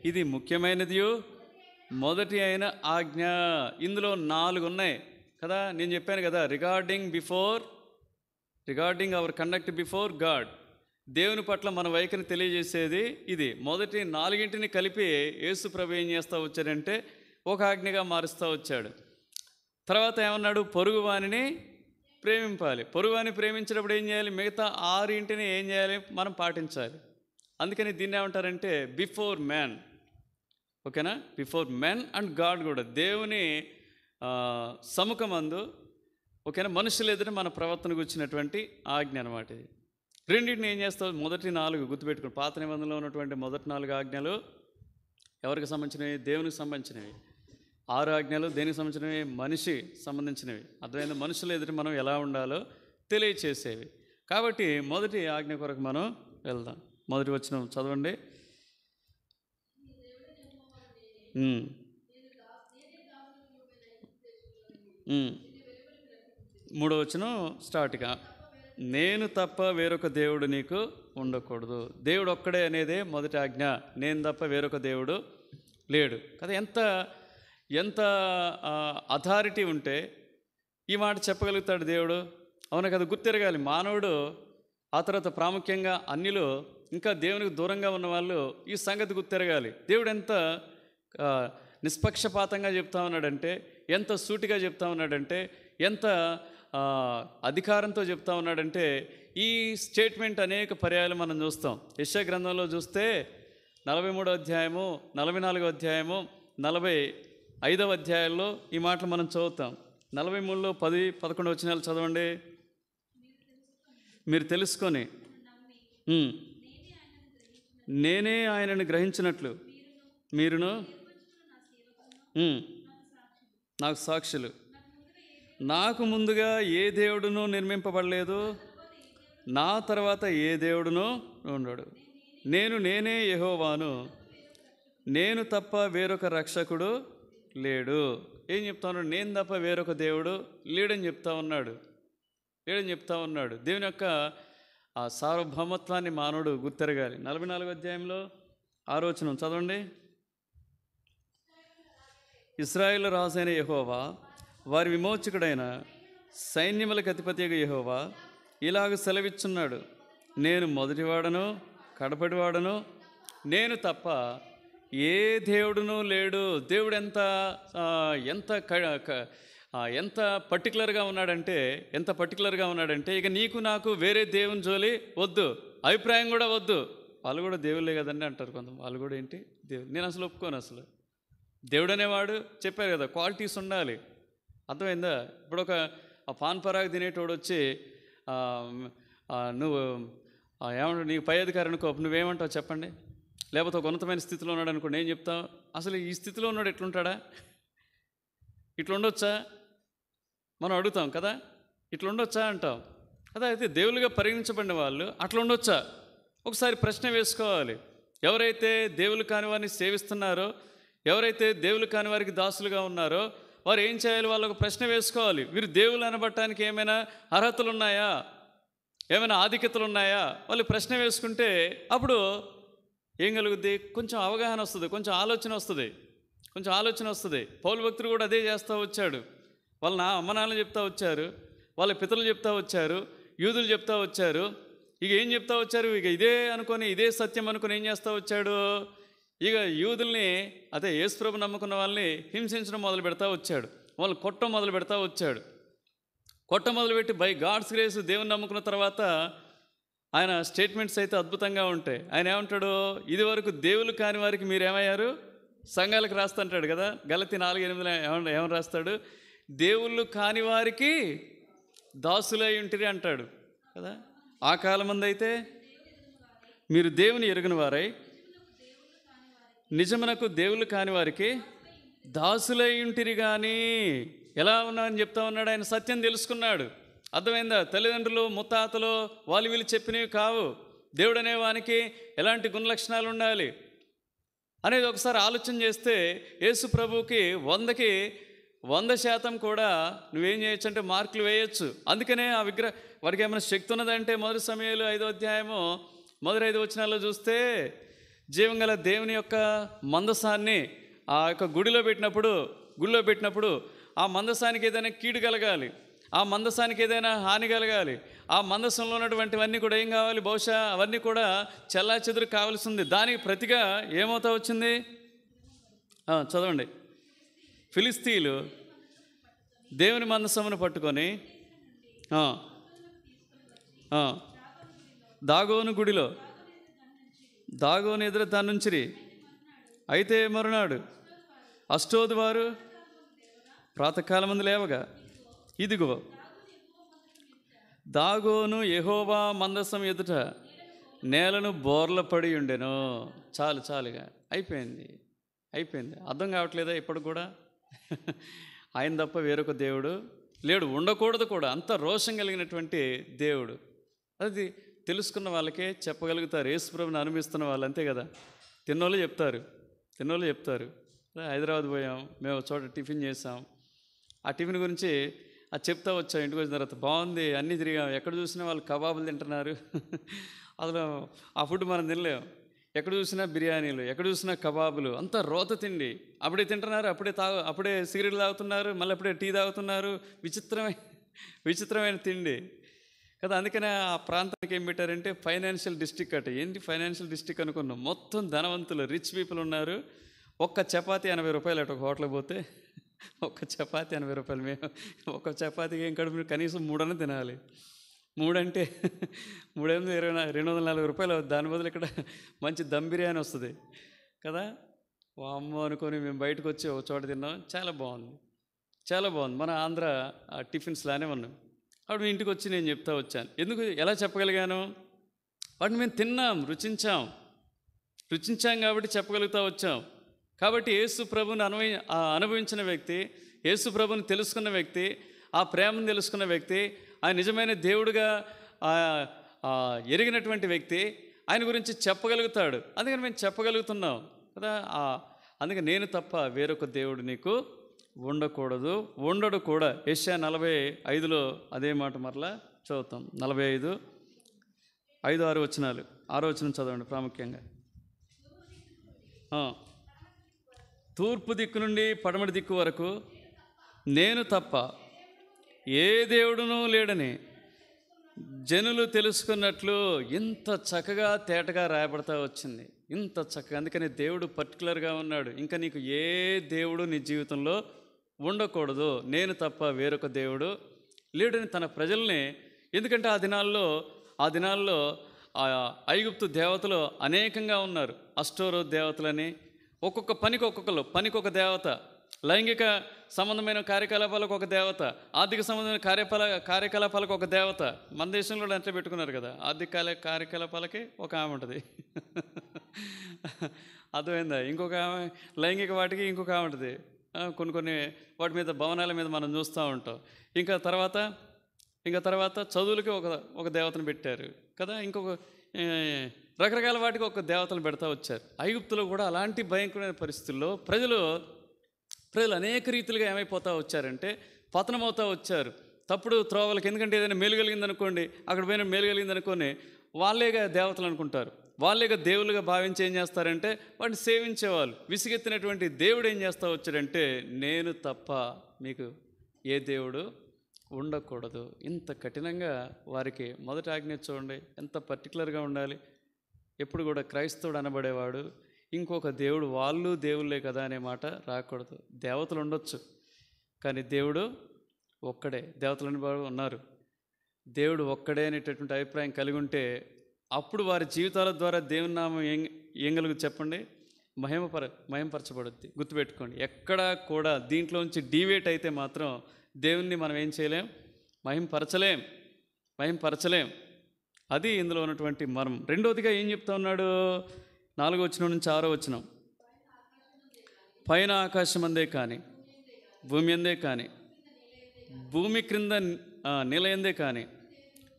ఇది ముఖ్యమైనదియు మొదటి అయిన ఆజ్ఞ. ఇందులో 4 ఉన్నాయి కదా. నేను చెప్పాను కదా, regarding hour conduct before God, దేవుని పట్ల మన వైఖరిని తెలియజేసేది ఇది. మొదటి 4ని కలిపి యేసు ప్రభు ఏం చేస్తూ వచ్చాడంటే ఒక ఆజ్ఞగా మారుస్తూ వచ్చాడు. తర్వాత ఏమన్నాడు? పొరుగువానిని ప్రేమింపాలి. పొరుగువాని ప్రేమించినప్పుడు ఏం చేయాలి? మిగతా 6 ఏం చేయాలి? మనం పాటించాలి. అందుకని దీన్ని ఏమంటారంటే బిఫోర్ మ్యాన్. ఓకేనా? బిఫోర్ మ్యాన్ అండ్ గాడ్ కూడా, దేవుని సముఖమందు, ఓకేనా, మనుషులు ఎదుట మన ప్రవర్తన గురించినటువంటి ఆజ్ఞ అనమాట ఇది. రెండింటిని ఏం చేస్తావు? మొదటి 4 గుర్తుపెట్టుకుని, పాత నిబంధనలో ఉన్నటువంటి మొదటి 4 ఆజ్ఞలు ఎవరికి సంబంధించినవి? దేవునికి సంబంధించినవి. 6 ఆజ్ఞలు దేనికి సంబంధించినవి? మనిషి సంబంధించినవి. అర్థమైంది? మనుషులు ఎదుట మనం ఎలా ఉండాలో తెలియచేసేవి. కాబట్టి మొదటి ఆజ్ఞ కొరకు మనం వెళ్దాం. మొదటి వచనం చదవండి. 3వ వచనం స్టార్ట్గా, నేను తప్ప వేరొక దేవుడు నీకు ఉండకూడదు. దేవుడు ఒక్కడే అనేదే మొదటి ఆజ్ఞ. నేను తప్ప వేరొక దేవుడు లేడు కదా. ఎంత ఎంత అథారిటీ ఉంటే ఈ మాట చెప్పగలుగుతాడు దేవుడు? అవునా కదా. గుర్తెరగాలి మానవుడు. ఆ తర్వాత ప్రాముఖ్యంగా అన్యులు, ఇంకా దేవునికి దూరంగా ఉన్న వాళ్ళు ఈ సంగతి గుర్తెరగాలి. దేవుడు ఎంత నిష్పక్షపాతంగా చెప్తా ఉన్నాడంటే, ఎంత సూటిగా చెప్తా ఉన్నాడంటే, ఎంత అధికారంతో చెప్తా ఉన్నాడంటే, ఈ స్టేట్మెంట్ అనేక పర్యాయాలు మనం చూస్తాం. యెషయా గ్రంథంలో చూస్తే 43వ అధ్యాయము, 44వ అధ్యాయము, 45వ అధ్యాయాల్లో ఈ మాటలు మనం చదువుతాం. 43లో 10, 11 వచనాలు చదవండి. మీరు తెలుసుకొని నేనే ఆయనను గ్రహించినట్లు మీరును నాకు సాక్షులు. నాకు ముందుగా ఏ దేవుడును నిర్మింపబడలేదు, నా తర్వాత ఏ దేవుడును ఉండడు. నేనే యెహోవాను, నేను తప్ప వేరొక రక్షకుడు లేడు. ఏం చెప్తా ఉన్నాడు? నేను తప్ప వేరొక దేవుడు లేడని చెప్తా ఉన్నాడు. దేవుని యొక్క ఆ సార్వభౌమత్వాన్ని మానవుడు గుర్తెరగాలి. 44వ అధ్యాయంలో 6వ వచనం చదవండి. ఇశ్రాయేలు రాజైన యెహోవా, వారి విమోచకుడైన సైన్యములకు అధిపతిగా యెహోవా ఇలాగ సెలవిచ్చున్నాడు, నేను మొదటివాడను కడపటివాడను, నేను తప్ప ఏ దేవుడునూ లేడు. దేవుడు ఎంత ఎంత పర్టికులర్గా ఉన్నాడంటే ఇక నీకు నాకు వేరే దేవుని జోలి వద్దు, అభిప్రాయం కూడా వద్దు. వాళ్ళు కూడా దేవుళ్ళే కదండి అంటారు కొంతమంది. వాళ్ళు కూడా ఏంటి దేవుడు? నేను అసలు ఒప్పుకోను. అసలు దేవుడు అనేవాడు చెప్పారు కదా, క్వాలిటీస్ ఉండాలి. అర్థమైందా? ఇప్పుడు ఒక పాన్ పరాగ్ తినేటోడు వచ్చి నువ్వు ఏమంటావు, నీకు పై అధికారి అనుకో, నువ్వేమంటావు చెప్పండి? లేకపోతే ఒక ఉన్నతమైన స్థితిలో ఉన్నాడు అనుకోండి, ఏం చెప్తావు? అసలు ఈ స్థితిలో ఉన్నాడు ఎట్లుంటాడా? ఇట్లా ఉండొచ్చా మనం అడుగుతాం కదా. ఇట్లా ఉండొచ్చా అంటాం కదా. అయితే దేవులుగా పరిగణించబడిన వాళ్ళు అట్లా ఉండొచ్చా? ఒకసారి ప్రశ్న వేసుకోవాలి. ఎవరైతే దేవులు కాని వారిని సేవిస్తున్నారో, ఎవరైతే దేవులు కాని వారికి దాసులుగా ఉన్నారో వారు ఏం చేయాలి? వాళ్ళు ఒక ప్రశ్న వేసుకోవాలి. వీరు దేవులు అనబట్టడానికి ఏమైనా అర్హతలు ఉన్నాయా, ఏమైనా ఆధిక్యతలు ఉన్నాయా? వాళ్ళు ప్రశ్న వేసుకుంటే అప్పుడు ఏం కలుగుద్ది? కొంచెం అవగాహన వస్తుంది, కొంచెం ఆలోచన వస్తుంది. పౌలు భక్తుడు కూడా అదే చేస్తూ వచ్చాడు. వాళ్ళ అమ్మ నాన్న చెప్తా వచ్చారు, వాళ్ళ పితరులు చెప్తా వచ్చారు, యూదులు చెప్తా వచ్చారు. ఇక ఏం చెప్తా వచ్చారు? ఇక ఇదే అనుకొని, ఇదే సత్యం అనుకొని ఏం చేస్తూ వచ్చాడు? ఇక యూదుల్ని, అదే యేసుప్రభు నమ్ముకున్న వాళ్ళని హింసించడం మొదలు పెడతా వచ్చాడు. వాళ్ళని కొట్టడం మొదలు పెడతా వచ్చాడు. మొదలుపెట్టి బై గాడ్స్ గ్రేస్ దేవుని నమ్ముకున్న తర్వాత ఆయన స్టేట్మెంట్స్ అయితే అద్భుతంగా ఉంటాయి. ఆయన ఏమంటాడు? ఇది వరకు దేవులు కాని వారికి మీరేమయ్యారు? సంఘాలకు రాస్తుంటాడు కదా. గలతీ 4:8 ఏమని రాస్తాడు? దేవుళ్ళు కాని వారికి దాసులై ఉంటిరి అంటాడు కదా. ఆ కాలం అయితే మీరు దేవుని ఎరుగని వారై నిజమునకు దేవుళ్ళు కాని వారికి దాసులై ఉంటిరి. కానీ ఎలా ఉన్నారని చెప్తా ఉన్నాడు? ఆయన సత్యం తెలుసుకున్నాడు. అర్థమైందా? తల్లిదండ్రులు, ముత్తాతలు వాళ్ళు వీళ్ళు చెప్పినవి కావు. దేవుడు అనేవానికి ఎలాంటి గుణలక్షణాలు ఉండాలి అనేది ఒకసారి ఆలోచన చేస్తే యేసు ప్రభువుకి 100కి 100% కూడా నువ్వేం చేయొచ్చు అంటే మార్కులు వేయచ్చు. అందుకనే ఆ వాడికి ఏమైనా శక్తి ఉన్నదంటే మొదటి సమయాలు 5వ అధ్యాయము మొదటి 5 వచనాల్లో చూస్తే జీవంగల దేవుని యొక్క మందసాన్ని ఆ యొక్క గుడిలో పెట్టినప్పుడు ఆ మందసానికి ఏదైనా కీడు కలగాలి, ఆ మందసానికి ఏదైనా హాని కలగాలి. ఆ మందసంలో ఉన్నటువంటివన్నీ కూడా ఏం కావాలి? బహుశా అవన్నీ కూడా చెల్లాచెదురు కావాల్సి ఉంది. దానికి ప్రతిగా ఏమవుతా వచ్చింది? చదవండి. ఫిలిస్తీయులు దేవుని మందసమును పట్టుకొని దాగోను గుడిలో దాగోను ఎదురు దాన్నుంచిరి. అయితే మరునాడు అష్టోదు వారు ప్రాతకాలమందు లేవగా, ఇదిగో దాగోను యెహోవా మందసం ఎదుట నేలను బోర్ల పడి ఉండెను. చాలుగా అయిపోయింది. అర్థం కావట్లేదా ఇప్పుడు కూడా? ఆయన తప్ప వేరొక దేవుడు లేడు, ఉండకూడదు కూడా. అంత రోషం కలిగినటువంటి దేవుడు. అది తెలుసుకున్న వాళ్ళకే చెప్పగలుగుతారు. యేసుప్రభుని అనుభవిస్తున్న వాళ్ళు అంతే కదా. తిన్నోళ్ళు చెప్తారు. హైదరాబాద్ పోయాం, మేము చోట టిఫిన్ చేసాం. ఆ టిఫిన్ గురించి అది చెప్తా వచ్చాం. ఇంటికి వచ్చిన తర్వాత బాగుంది, అన్నీ తిరిగాం, ఎక్కడ చూసినా వాళ్ళు కబాబులు తింటున్నారు. అసలు ఆ ఫుడ్ మనం తినలేం. ఎక్కడ చూసినా బిర్యానీలు, ఎక్కడ చూసినా కబాబులు, అంతా రోత తిండి. అప్పుడే తింటున్నారు, అప్పుడే సిగరెట్లు తాగుతున్నారు, మళ్ళీ అప్పుడే టీ తాగుతున్నారు. విచిత్రమైన తిండి కదా. అందుకనే ఆ ప్రాంతానికి ఏం పెట్టారంటే ఫైనాన్షియల్ డిస్ట్రిక్ట్ అట. ఏంటి ఫైనాన్షియల్ డిస్ట్రిక్ట్ అనుకున్నాం. మొత్తం ధనవంతులు, రిచ్ పీపుల్ ఉన్నారు. ఒక్క చపాతీ 80 రూపాయలు అట. ఒక హోటల్కి పోతే ఒక్క చపాతీ 80 రూపాయలు. మేము ఒక చపాతీకి ఏం కడుపు కనీసం 3 తినాలి. 3 అంటే 240 రూపాయలు. దాని బదులు ఇక్కడ మంచి దమ్ బిర్యానీ వస్తుంది కదా. వామ్మో అనుకొని మేము బయటకు వచ్చి ఒక చోట తిన్నాం. చాలా బాగుంది. మన ఆంధ్ర టిఫిన్స్ లానే ఉన్నాం. అప్పుడు మీ ఇంటికి వచ్చి నేను చెప్తా వచ్చాను. ఎలా చెప్పగలిగాను? వాటిని మేము తిన్నాం, రుచించాం కాబట్టి చెప్పగలుగుతా వచ్చాం. కాబట్టి యేసు ప్రభుని అనుభవించిన వ్యక్తి, యేసు ప్రభుని తెలుసుకున్న వ్యక్తి, ఆ ప్రేమను తెలుసుకున్న వ్యక్తి, ఆయన నిజమైన దేవుడుగా ఎరిగినటువంటి వ్యక్తి ఆయన గురించి చెప్పగలుగుతాడు. అందుకని మేము చెప్పగలుగుతున్నాం కదా. అందుకే నేను తప్ప వేరొక దేవుడు నీకు ఉండడు కూడా. యెషయా 45:5 అదే మాట మరలా చదువుతాం. 45, 5, 6 వచనాలు. 6వ వచనం చదవండి ప్రాముఖ్యంగా. తూర్పు దిక్కు నుండి పడమటి దిక్కు వరకు నేను తప్ప ఏ దేవుడునూ లేడని జనులు తెలుసుకున్నట్లు ఇంత చక్కగా తేటగా రాయబడతా వచ్చింది. ఇంత చక్కగా. అందుకని దేవుడు పర్టికులర్గా ఉన్నాడు. ఇంకా నీకు ఏ దేవుడు నీ జీవితంలో ఉండకూడదు. నేను తప్ప వేరొక దేవుడు లేడని తన ప్రజల్ని. ఎందుకంటే ఆ దినాల్లో ఐగుప్తు దేవతలు అనేకంగా ఉన్నారు. అష్టోరో దేవతలని. ఒక్కొక్క పనికి ఒక దేవత. లైంగిక సంబంధమైన కార్యకలాపాలకు ఒక దేవత, ఆర్థిక సంబంధమైన కార్యకలాపాలకు ఒక దేవత. మన దేశంలో అట్లా పెట్టుకున్నారు కదా. ఆర్థిక కార్యకలాపాలకి ఒక ఆమె ఉంటుంది. అర్థమైందా? ఇంకొక ఆమె లైంగిక వాటికి ఇంకొక ఆమె ఉంటుంది. కొన్ని వాటి మీద, భవనాల మీద మనం చూస్తూ ఉంటాం. ఇంకా తర్వాత చదువులకి ఒక దేవతను పెట్టారు కదా. ఇంకొక రకరకాల వాటికి ఒక దేవతను పెడతా వచ్చారు. ఐగుప్తులో కూడా అలాంటి భయంకరమైన పరిస్థితుల్లో ప్రజలు అనేక రీతిలుగా ఏమైపోతూ వచ్చారంటే పతనమవుతూ వచ్చారు. తప్పుడు త్రోవలకి. ఎందుకంటే ఏదైనా మేలు కలిగిందనుకోండి, అక్కడ పోయిన మేలు కలిగిందనుకోని వాళ్ళేగా దేవతలు అనుకుంటారు. వాళ్ళేగా దేవుళ్ళుగా భావించి ఏం చేస్తారంటే వాటిని సేవించేవాళ్ళు. విసిగెత్తినటువంటి దేవుడు ఏం చేస్తూ వచ్చాడంటే నేను తప్ప మీకు ఏ దేవుడు ఉండకూడదు. ఇంత కఠినంగా వారికి మొదటి ఆజ్ఞ చూడండి. ఎంత పర్టికులర్గా ఉండాలి. ఎప్పుడు కూడా క్రైస్తవుడు అనబడేవాడు ఇంకొక దేవుడు, వాళ్ళు దేవుళ్ళే కదా అనే మాట రాకూడదు. దేవతలు ఉండొచ్చు కానీ దేవుడు ఒక్కడే. దేవతలని ఉన్నారు, దేవుడు ఒక్కడే అనేటటువంటి అభిప్రాయం కలిగి ఉంటే అప్పుడు వారి జీవితాల ద్వారా దేవుని నామం ఏం కలుగుతుంది చెప్పండి? మహిమపరచబడుద్ది. గుర్తుపెట్టుకోండి. ఎక్కడా కూడా దీంట్లోంచి డీవేట్ అయితే మాత్రం దేవుణ్ణి మనం ఏం చేయలేం, మహింపరచలేం. అది ఇందులో ఉన్నటువంటి మర్మం. రెండవదిగా ఏం చెప్తా ఉన్నాడు? 4వ వచనం నుంచి 6వ వచనం. పైన ఆకాశం అందే కానీ, భూమి అందే కానీ, భూమి క్రింద నిలయందే కానీ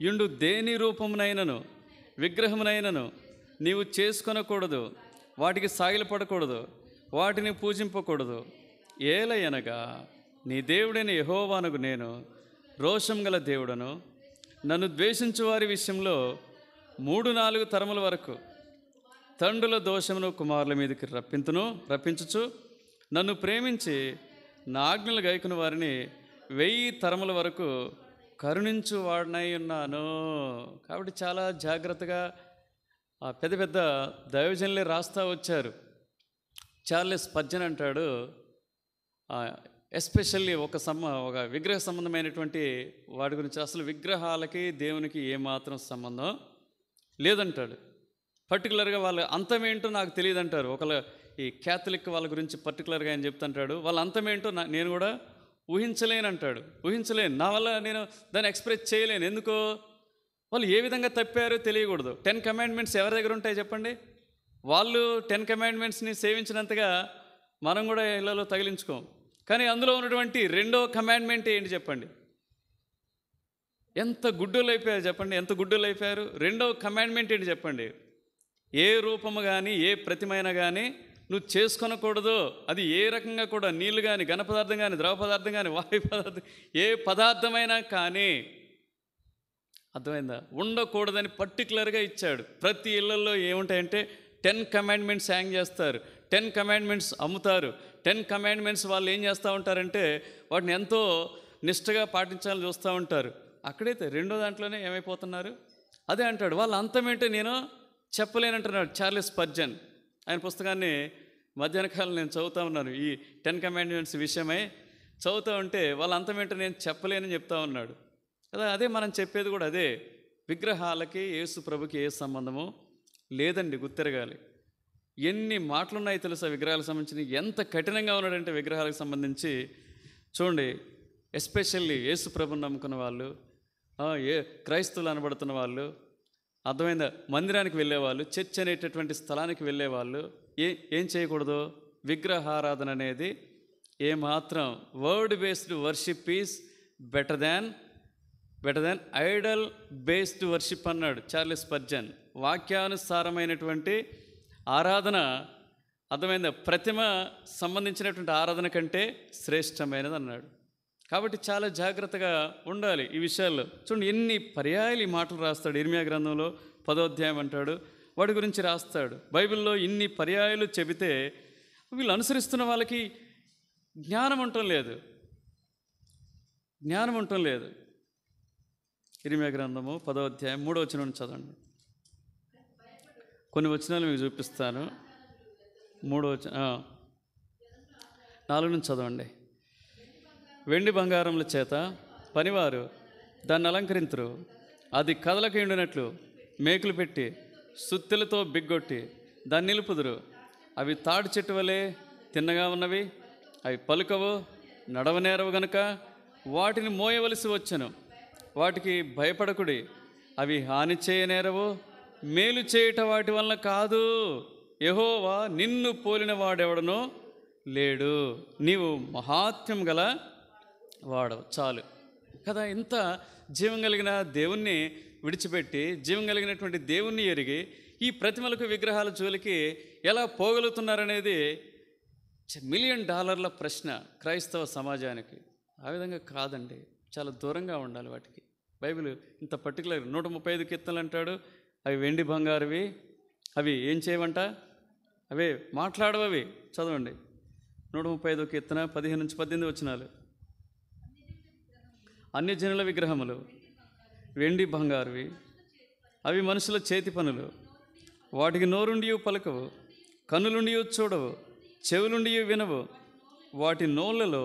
యుండు దేని రూపమునైనను విగ్రహమునైనను నీవు చేసుకొనకూడదు, వాటికి సాగిలపడకూడదు, వాటిని పూజింపకూడదు. ఏలయనగా నీ దేవుడైన యెహోవానగు నేను రోషం గల దేవుడను, నన్ను ద్వేషించు వారి విషయంలో 3-4 తరముల వరకు తండ్రుల దోషమును కుమారుల మీదకి రప్పించుచు నన్ను ప్రేమించి నా ఆజ్ఞలు గైకుని వారిని 1000 తరముల వరకు కరుణించు వాడినై ఉన్నాను. కాబట్టి చాలా జాగ్రత్తగా పెద్ద పెద్ద దైవజనులే రాస్తూ వచ్చారు. చార్లెస్ స్పర్జన్ అంటాడు, ఎస్పెషల్లీ ఒక విగ్రహ సంబంధమైనటువంటి వాటి గురించి, అసలు విగ్రహాలకి దేవునికి ఏమాత్రం సంబంధం లేదంటాడు. పర్టికులర్గా వాళ్ళ అంతమేంటో నాకు తెలియదు అంటారు. ఈ క్యాథలిక్ వాళ్ళ గురించి పర్టికులర్గా ఆయన చెప్తుంటాడు, వాళ్ళ అంతమేంటో నేను కూడా ఊహించలేను. నా వల్ల నేను దాన్ని ఎక్స్ప్రెస్ చేయలేను. ఎందుకో వాళ్ళు ఏ విధంగా తప్పారో తెలియకూడదు. 10 కమాండ్మెంట్స్ ఎవరి దగ్గర ఉంటాయి చెప్పండి? వాళ్ళు 10 కమాండ్మెంట్స్ని సేవించినంతగా మనం కూడా ఇళ్లలో తగిలించుకోం. కానీ అందులో ఉన్నటువంటి 2వ కమాండ్మెంట్ ఏంటి చెప్పండి? ఎంత గుడ్డోళ్ళు అయిపోయారు చెప్పండి, ఎంత గుడ్డోళ్ళు అయిపోయారు. 2వ కమాండ్మెంట్ ఏంటి చెప్పండి? ఏ రూపము కానీ ఏ ప్రతిమైన కానీ నువ్వు చేసుకొనకూడదు. అది ఏ రకంగా కూడా, నీళ్ళు కానీ, ఘన పదార్థం కానీ, ద్రవ పదార్థం కానీ, వాయు పదార్థం, ఏ పదార్థమైనా కానీ, అర్థమైందా, ఉండకూడదని పర్టికులర్గా ఇచ్చాడు. ప్రతి ఇళ్లలో ఏముంటాయంటే 10 కమాండ్మెంట్స్ హ్యాంగ్ చేస్తారు, 10 కమాండ్మెంట్స్ అమ్ముతారు. 10 కమాండ్మెంట్స్ వాళ్ళు ఏం చేస్తూ ఉంటారంటే వాటిని ఎంతో నిష్ఠగా పాటించాలని చూస్తూ ఉంటారు. అక్కడైతే రెండో దాంట్లోనే ఏమైపోతున్నారు. అదే అంటాడు, వాళ్ళ అంతమేంటో నేను చెప్పలేనంటున్నాడు చార్లెస్ స్పర్జన్. ఆయన పుస్తకాన్ని మధ్యాహ్న కాలం నేను చదువుతూ ఉన్నాను, ఈ 10 కమాండ్మెంట్స్ విషయమై చదువుతూ ఉంటే వాళ్ళ అంతమేంటో నేను చెప్పలేనని చెప్తా ఉన్నాడు కదా. అదే మనం చెప్పేది కూడా అదే. విగ్రహాలకి యేసు ప్రభుకి ఏ సంబంధము లేదండి, గుర్తెరగాలి. ఎన్ని మాటలున్నాయి తెలుసా విగ్రహాలకు సంబంధించి. ఎంత కఠినంగా ఉన్నాడంటే విగ్రహాలకు సంబంధించి చూడండి. ఎస్పెషల్లీ యేసు ప్రభుని నమ్ముకున్న వాళ్ళు, క్రైస్తవులు అనబడుతున్న వాళ్ళు, అర్థమైందా, మందిరానికి వెళ్ళేవాళ్ళు, చర్చ్ అనేటటువంటి స్థలానికి వెళ్ళేవాళ్ళు ఏం చేయకూడదు. విగ్రహారాధన అనేది ఏమాత్రం word based worship is better than Idol based worship అన్నాడు చార్లెస్ స్పర్జన్. వాక్యానుసారమైనటువంటి ఆరాధన, అర్థమైందా, ప్రతిమ సంబంధించినటువంటి ఆరాధన కంటే శ్రేష్టమైనది అన్నాడు. కాబట్టి చాలా జాగ్రత్తగా ఉండాలి ఈ విషయాల్లో. చూడండి ఎన్ని పర్యాయాలు ఈ మాటలు రాస్తాడు. ఇర్మియా గ్రంథంలో 10వ అధ్యాయం అంటాడు, వాడి గురించి రాస్తాడు. బైబిల్లో ఇన్ని పర్యాయాలు చెబితే వీళ్ళు అనుసరిస్తున్న వాళ్ళకి జ్ఞానం ఉండటం లేదు. ఇర్మియా గ్రంథము 10వ అధ్యాయం 3వ వచనం చదవండి. కొన్ని వచనాలు మీకు చూపిస్తాను. 3వ వచనం 4 నుంచి చదవండి. వెండి బంగారముల చేత పనివారు దాన్ని అలంకరింతురు, అది కదలక ఎండినట్లు మేకులు పెట్టి సుత్తెలతో బిగ్గొట్టి దాన్ని నిలుపుదురు. అవి తాడి చెట్టు వలె తిన్నగా ఉన్నవి, అవి పలుకవు, నడవనేరవు గనుక వాటిని మోయవలసి వచ్చెను. వాటికి భయపడకుడి, అవి హాని చేయనేరవు, మేలు చేయట వాటి వలన కాదు. యెహోవా నిన్ను పోలిన వాడెవడనో లేడు, నీవు మహాత్మ్యం గల వాడవు. చాలు కదా. ఇంత జీవం కలిగిన దేవుణ్ణి విడిచిపెట్టి జీవం కలిగినటువంటి దేవుణ్ణి ఎరిగి ఈ ప్రతిమలకు విగ్రహాల జోలికి ఎలా పోగలుగుతున్నారనేది $1 మిలియన్ ప్రశ్న క్రైస్తవ సమాజానికి. ఆ విధంగా కాదండి, చాలా దూరంగా ఉండాలి వాటికి. బైబిల్ ఇంత పర్టికులర్ 135 కీర్తనలు అంటాడు, అవి వెండి బంగారువి, అవి ఏం చేయవంట, అవే మాట్లాడవవి. చదవండి 135 కీర్తన 15 నుంచి 18 వచనాలు. అన్ని జనుల విగ్రహములు వెండి బంగారువి, అవి మనుషుల చేతి పనులు. వాటికి నోరుండి పలకవు, కన్నులుండి చూడవు, చెవులుండి వినవు. వాటి నోళ్ళలో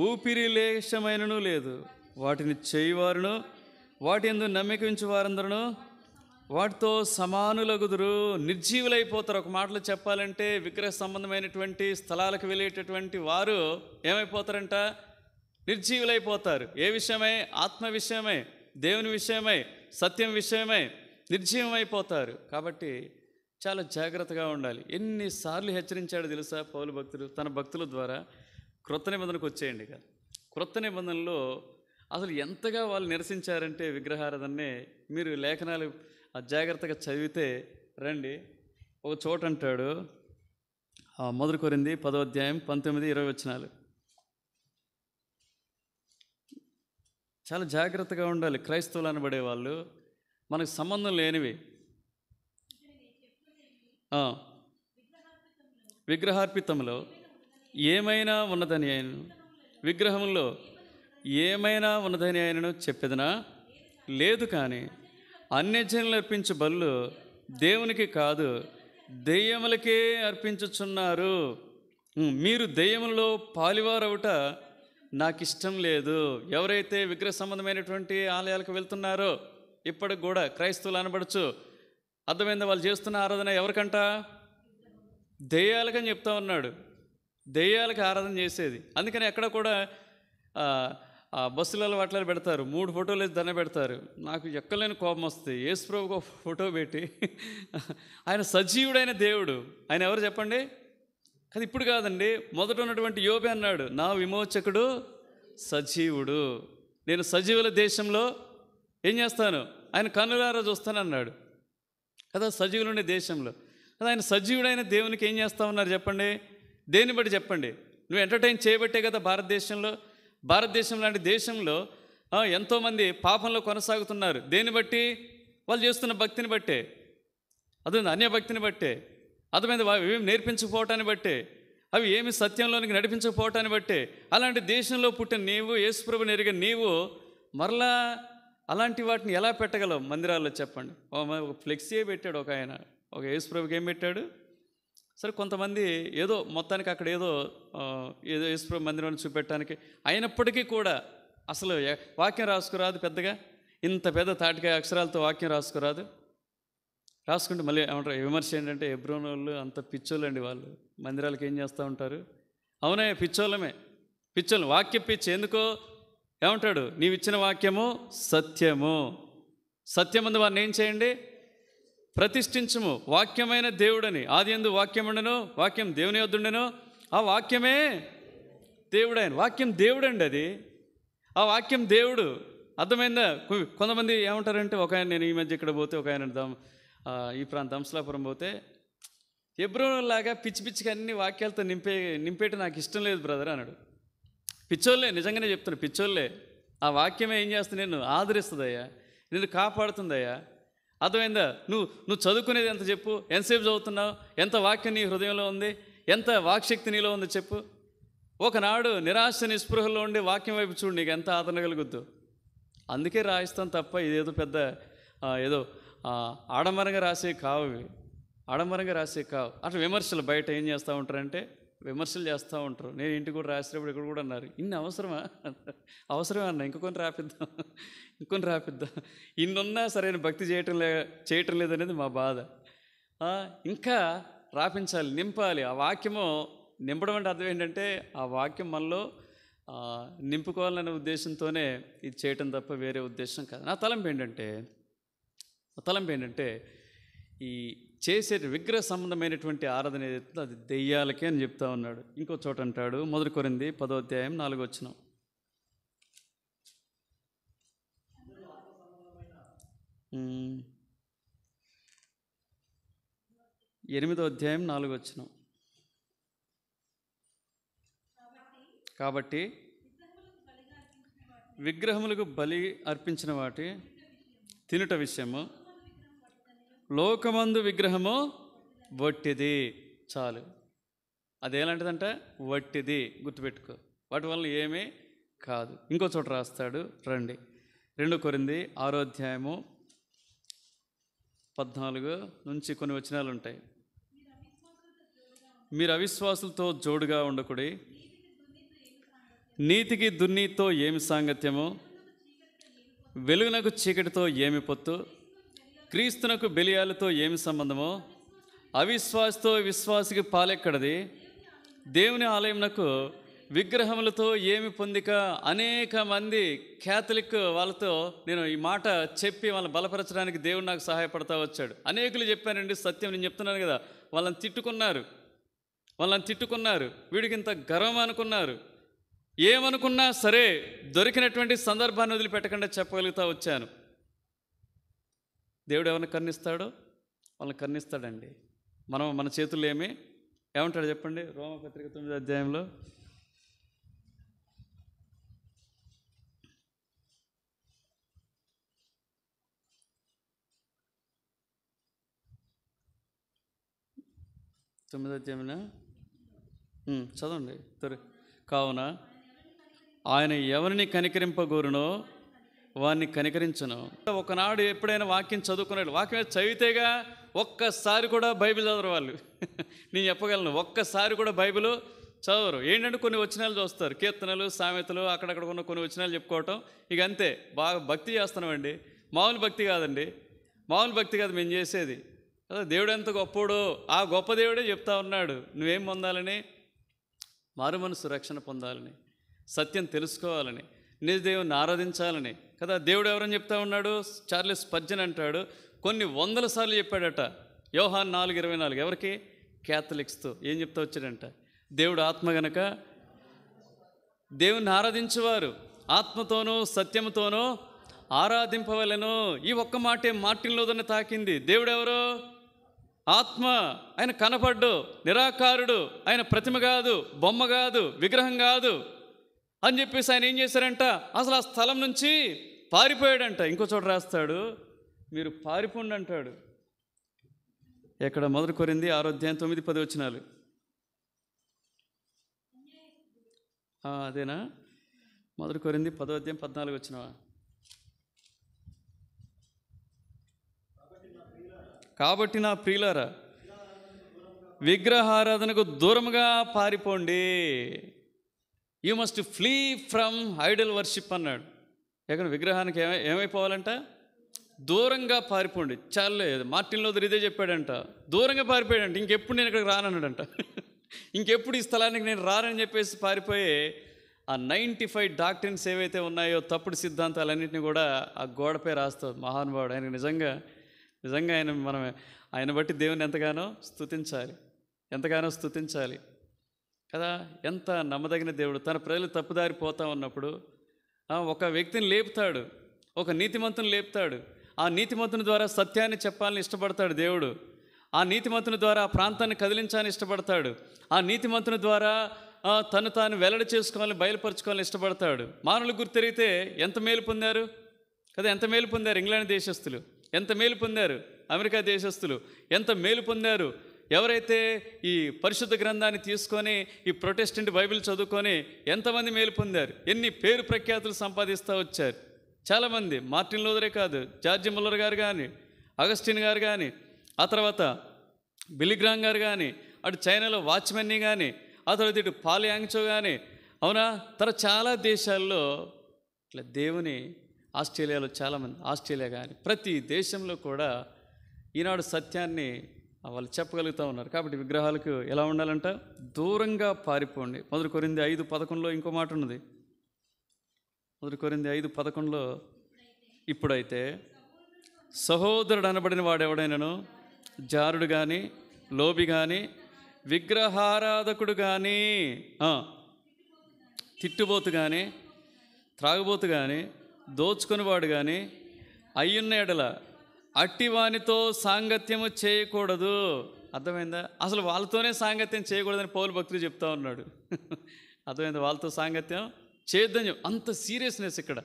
ఊపిరి లేశమైనను లేదు. వాటిని చేయువారును వాటి యందు నమ్మిక ఉంచు వారందరూ వాటితో సమానులగుదురు, నిర్జీవులైపోతారు. ఒక మాటలో చెప్పాలంటే విగ్రహ సంబంధమైనటువంటి స్థలాలకు వెళ్ళేటటువంటి వారు ఏమైపోతారంట, నిర్జీవులైపోతారు. ఏ విషయమై? ఆత్మ విషయమై, దేవుని విషయమై, సత్యం విషయమై నిర్జీవమైపోతారు. కాబట్టి చాలా జాగ్రత్తగా ఉండాలి. ఎన్నిసార్లు హెచ్చరించాడో తెలుసా పౌలు భక్తులు తన భక్తుల ద్వారా. క్రొత్త నిబంధనకు వచ్చేయండి కదా. క్రొత్త నిబంధనలో అసలు ఎంతగా వాళ్ళు నిరసించారంటే విగ్రహారాధననే మీరు లేఖనాలు జాగ్రత్తగా చదివితే రండి. ఒక చోట అంటాడు, 1 కొరింథీ 10వ అధ్యాయం 19-20 వచనాలు. చాలా జాగ్రత్తగా ఉండాలి. క్రైస్తవులు అనబడే వాళ్ళు మనకు సంబంధం లేనివి. విగ్రహార్పితంలో ఏమైనా ఉన్నదని ఆయనను, విగ్రహంలో ఏమైనా ఉన్నదని ఆయనను చెప్పేదనా? లేదు. కానీ అన్యజనులు అర్పించు బలులు దేవునికి కాదు, దెయ్యములకే అర్పించుచున్నారు. మీరు దెయ్యములలో పాలివారవుట నాకు ఇష్టం లేదు. ఎవరైతే విగ్రహ సంబంధమైనటువంటి ఆలయాలకు వెళ్తున్నారో ఇప్పటికి కూడా క్రైస్తవులు అనబడచ్చు. అర్థమైందా? వాళ్ళు చేస్తున్న ఆరాధన ఎవరికంట? దెయ్యాలకని చెప్తా ఉన్నాడు. దెయ్యాలకి ఆరాధన చేసేది. అందుకని ఎక్కడ కూడా బస్సులలో వాటిలో పెడతారు, 3 ఫోటోలు వేసి దండ పెడతారు. నాకు ఎక్కలేని కోపం వస్తుంది. యేసు ప్రభువుకు ఒక ఫోటో పెట్టి, ఆయన సజీవుడైన దేవుడు. ఆయన ఎవరు చెప్పండి? అది ఇప్పుడు కాదండి, మొదట ఉన్నటువంటి యోబు అన్నాడు, నా విమోచకుడు సజీవుడు, నేను సజీవుల దేశంలో ఏం చేస్తాను, ఆయన కన్నులారా చూస్తానన్నాడు కదా. సజీవులు ఉండే దేశంలో కదా ఆయన సజీవుడైన దేవునికి ఏం చేస్తా ఉన్నారు చెప్పండి? దేన్ని బట్టి చెప్పండి? నువ్వు ఎంటర్టైన్ చేయబట్టే కదా. భారతదేశం లాంటి దేశంలో ఎంతోమంది పాపంలో కొనసాగుతున్నారు. దేన్ని బట్టి? వాళ్ళు చేస్తున్న భక్తిని బట్టే, అదే అన్య భక్తిని బట్టే. అర్థమైంది? అవి ఏమి నేర్పించకపోవటాన్ని బట్టే, అవి ఏమి సత్యంలోనికి నడిపించకపోవటాన్ని బట్టే, అలాంటి దేశంలో పుట్టిన నీవు, యేసుప్రభుని ఎరిగిన నీవు మరలా అలాంటి వాటిని ఎలా పెట్టగలవు మందిరాల్లో చెప్పండి? ఒక ఫ్లెక్సీ పెట్టాడు ఒక ఆయన, ఒక యేసుప్రభుకి ఏం పెట్టాడు? సరే, కొంతమంది ఏదో మొత్తానికి అక్కడ ఏదో యేసుప్రభు మందిరాన్ని చూపెట్టడానికి, అయినప్పటికీ కూడా అసలు వాక్యం రాసుకురాదు పెద్దగా, ఇంత పెద్ద తాటికాయ అక్షరాలతో వాక్యం రాసుకురాదు. రాసుకుంటే మళ్ళీ ఏమంటారు? విమర్శ ఏంటంటే హెబ్రోన్ వాళ్ళు అంత పిచ్చోళ్ళండి, వాళ్ళు మందిరాలకు ఏం చేస్తూ ఉంటారు. అవునే, పిచ్చోళ్ళమే, పిచ్చోళ్ళు. వాక్య పిచ్చి. ఎందుకో ఏమంటాడు? నీవిచ్చిన వాక్యము సత్యము, సత్యమందు వారిని ఏం చేయండి? ప్రతిష్ఠించుము. వాక్యమైన దేవుడని, ఆది యందు వాక్యం ఉండెను, వాక్యం దేవుని యొద్ద ఉండెను, ఆ వాక్యమే దేవుడైన. వాక్యం దేవుడండి, అది ఆ వాక్యం దేవుడు. అర్థమైందా? కొంతమంది ఏమంటారంటే, ఒక ఆయన, నేను ఈ మధ్య ఇక్కడ పోతే ఒక ఆయన ఈ ప్రాంతం హంసలాపురం పోతే, హెబ్రోనులాగా పిచ్చి పిచ్చిగా అన్ని వాక్యాలతో నింపేటి నాకు ఇష్టం లేదు బ్రదర్ అన్నాడు. పిచ్చోళ్ళే, నిజంగానే చెప్తాను, పిచ్చోళ్ళే. ఆ వాక్యమే ఏం చేస్తుంది? నిన్ను ఆదరిస్తుందయ్యా, నిన్ను కాపాడుతుందయ్యా. అర్థమైందా? నువ్వు చదువుకునేది ఎంత చెప్పు? ఎంతసేపు చదువుతున్నావు? ఎంత వాక్యం నీ హృదయంలో ఉంది? ఎంత వాక్శక్తి నీలో ఉంది చెప్పు? ఒకనాడు నిరాశ నిస్పృహలో ఉండి వాక్యం వైపు చూడు, నీకు ఎంత ఆదరణ కలుగుద్దు. అందుకే రాయిస్తాం తప్ప ఇదేదో పెద్ద ఏదో ఆడంబరంగా రాసే కావు, ఆడంబరంగా రాసే కావు. అట్లా విమర్శలు బయట ఏం చేస్తూ ఉంటారంటే విమర్శలు చేస్తూ ఉంటారు. నేను ఇంటికి కూడా రాసేటప్పుడు ఇక్కడ కూడా అన్నారు, ఇన్ని అవసరమా? అవసరమే అన్న, ఇంకొన్ని రాపిద్దాం. ఇన్నున్నా సరైన భక్తి చేయటం లేదనేది మా బాధ. ఇంకా రాపించాలి, నింపాలి. ఆ వాక్యము నింపడం అంటే అర్థం ఏంటంటే, ఆ వాక్యం మనలో నింపుకోవాలనే ఉద్దేశంతోనే ఇది చేయటం తప్ప వేరే ఉద్దేశం కాదు. నా తలంపు ఏంటంటే ఈ చేసే విగ్రహ సంబంధమైనటువంటి ఆరాధన ఏదైతుందో అది దెయ్యాలకే అని చెప్తా ఉన్నాడు. ఇంకో చోట అంటాడు, 1 కొరింథీ 10వ అధ్యాయం 4వ వచనం. 8వ అధ్యాయం 4వ వచనం. కాబట్టి విగ్రహములకు బలి అర్పించిన వాటి తినుట విషయము, లోకమందు విగ్రహము వట్టిది. చాలు, అదేలాంటిదంట? వట్టిది. గుర్తుపెట్టుకో, వాటి వల్ల ఏమీ కాదు. ఇంకో చోట రాస్తాడు, రండి, 2 కొరింథీ 6వ అధ్యాయము 14 నుంచి కొన్ని వచనాలు ఉంటాయి. మీరు అవిశ్వాసులతో జోడుగా ఉండకుడి, నీతికి దుర్నీతితో ఏమి సాంగత్యము, వెలుగునకు చీకటితో ఏమి పొత్తు, క్రీస్తునకు బెలియాలతో ఏమి సంబంధమో, అవిశ్వాసతో విశ్వాసికి పాలెక్కడది, దేవుని ఆలయంనకు విగ్రహములతో ఏమి పొందిక. అనేక మంది క్యాథలిక్ వాళ్ళతో నేను ఈ మాట చెప్పి వాళ్ళని బలపరచడానికి దేవుడు నాకు సహాయపడతా వచ్చాడు. అనేకులు చెప్పానండి సత్యం, నేను చెప్తున్నాను కదా. వాళ్ళని తిట్టుకున్నారు, వీడికి ఇంత గర్వం అనుకున్నారు. ఏమనుకున్నా సరే దొరికినటువంటి సందర్భాన్ని వదిలిపెట్టకుండా చెప్పగలుగుతా వచ్చాను. దేవుడు ఎవరిని కరుణిస్తాడో వాళ్ళని కరుణిస్తాడండి. మన చేతుల్లో ఏమంటాడు చెప్పండి? రోమపత్రిక 9వ అధ్యాయంలో చదవండి. కావున ఆయన ఎవరిని కనికరింపగోరునో వారిని కనికరించను. ఒకనాడు ఎప్పుడైనా వాక్యం చదువుకున్నాడు, వాక్యం చదివితేగా ఒక్కసారి కూడా బైబిల్ చదవరు వాళ్ళు. నేను చెప్పగలను, ఒక్కసారి కూడా బైబిల్ చదవరు. ఏంటంటే కొన్ని వచనాలు చూస్తారు, కీర్తనలు, సామెతలు, అక్కడక్కడ ఉన్న కొన్ని వచనాలు చెప్పుకోవటం, ఇక అంతే. బాగా భక్తి చేస్తున్నామండి, మామూలు భక్తి కాదండి, మామూలు భక్తి కాదు మేము చేసేది. అదే దేవుడు ఎంత గొప్పోడో ఆ గొప్ప దేవుడే చెప్తా ఉన్నాడు, నువ్వేం పొందాలని? మారు మనసు రక్షణ పొందాలని, సత్యం తెలుసుకోవాలని, నిజ దేవుని ఆరాధించాలని కదా. దేవుడు ఎవరని చెప్తా ఉన్నాడు? చార్లెస్ స్పర్జన్ అంటాడు, కొన్ని 100 సార్లు చెప్పాడట. యోహాన్ 4:24 ఎవరికి? క్యాథలిక్స్తో. ఏం చెప్తా వచ్చాడంట? దేవుడు ఆత్మ గనక దేవుని ఆరాధించేవారు ఆత్మతోనూ సత్యముతోనూ ఆరాధింపవలెను. ఈ ఒక్క మాటే మార్టిన్ లూథర్ని తాకింది. దేవుడు ఎవరు? ఆత్మ. ఆయన కనపడ్డు, నిరాకారుడు, ఆయన ప్రతిమ కాదు, బొమ్మ కాదు, విగ్రహం కాదు అని చెప్పేసి ఆయన ఏం చేశారంట? అసలు ఆ స్థలం నుంచి పారిపోయాడంట. ఇంకో చోట రాస్తాడు, మీరు పారిపోండి అంటాడు. ఎక్కడ? 1 కొరింథీ 6:9-10 వచనాలు. అదేనా? 1 కొరింథీ 10:14 వచనమా? కాబట్టి నా ప్రియులారా, విగ్రహారాధనకు దూరంగా పారిపోండి. You must flee from idol worship అన్నాడు. ఎక్కడ? విగ్రహానికి ఏమైపోవాలంట? దూరంగా పారిపోండి. చాలే, మార్టిన్ లూథర్ ఇదే చెప్పాడంట. దూరంగా పారిపోయాడంట. ఇంకెప్పుడు నేను ఇక్కడికి రానన్నాడంట. ఇంకెప్పుడు ఈ స్థలానికి నేను రానని చెప్పేసి పారిపోయి ఆ 95 డాక్ట్రిన్స్ ఏవైతే ఉన్నాయో, తప్పుడు సిద్ధాంతాలన్నింటినీ కూడా ఆ గోడపై రాస్తావు మహానుభావుడు. ఆయనకు నిజంగా ఆయన బట్టి దేవుని ఎంతగానో స్తుతించాలి కదా. ఎంత నమ్మదగిన దేవుడు. తన ప్రజలు తప్పుదారి పోతా ఉన్నప్పుడు ఒక వ్యక్తిని లేపుతాడు, ఒక నీతిమంతుని లేపుతాడు. ఆ నీతిమంతుని ద్వారా సత్యాన్ని చెప్పాలని ఇష్టపడతాడు దేవుడు. ఆ నీతిమంతుని ద్వారా ఆ ప్రాంతాన్ని కదిలించాలని ఇష్టపడతాడు. ఆ నీతిమంతుని ద్వారా తను తాను వెల్లడి చేసుకోవాలని, బయలుపరచుకోవాలని ఇష్టపడతాడు. మానవులు గుర్తెరిగితే ఎంత మేలు పొందారు కదా. ఎంత మేలు పొందారు ఇంగ్లాండ్ దేశస్తులు, ఎంత మేలు పొందారు అమెరికా దేశస్తులు, ఎంత మేలు పొందారు. ఎవరైతే ఈ పరిశుద్ధ గ్రంథాన్ని తీసుకొని ఈ ప్రొటెస్టెంట్ బైబిల్ చదువుకొని ఎంతమంది మేలు పొందారు, ఎన్ని పేరు ప్రఖ్యాతులు సంపాదిస్తూ వచ్చారు చాలామంది. మార్టిన్ లూథరే కాదు, జార్జ్ ముల్లర్ గారు కానీ, అగస్టిన్ గారు కానీ, ఆ తర్వాత బిల్లీ గ్రామ్ గారు కానీ, అటు చైనాలో వాచ్మెన్ని కానీ, ఆ తర్వాత ఇటు పాల్ యాంగ్చో కానీ, అవునా, తర్వాత చాలా దేశాల్లో ఇట్లా దేవుని, ఆస్ట్రేలియాలో చాలామంది, ఆస్ట్రేలియా కానీ ప్రతి దేశంలో కూడా ఈనాడు సత్యాన్ని వాళ్ళు చెప్పగలుగుతూ ఉన్నారు. కాబట్టి విగ్రహాలకు ఎలా ఉండాలంట? దూరంగా పారిపోండి. 1 కొరింథీ 5:11 ఇంకో మాట ఉన్నది. 1 కొరింథీ 5:11 ఇప్పుడైతే సహోదరుడు అనబడిన వాడెవడైనను జారుడు కానీ, లోబి కానీ, విగ్రహారాధకుడు కానీ, తిట్టుబోతు కానీ, త్రాగుబోతు కానీ, దోచుకునేవాడు కానీ అయ్యున్న ఎడల అట్టివానితో సాంగత్యము చేయకూడదు. అర్థమైందా? అసలు వాళ్ళతోనే సాంగత్యం చేయకూడదని పౌలు భక్తులు చెప్తా ఉన్నాడు. అర్థమైందా? వాళ్ళతో సాంగత్యం చేయొద్దని అంత సీరియస్నెస్ ఇక్కడ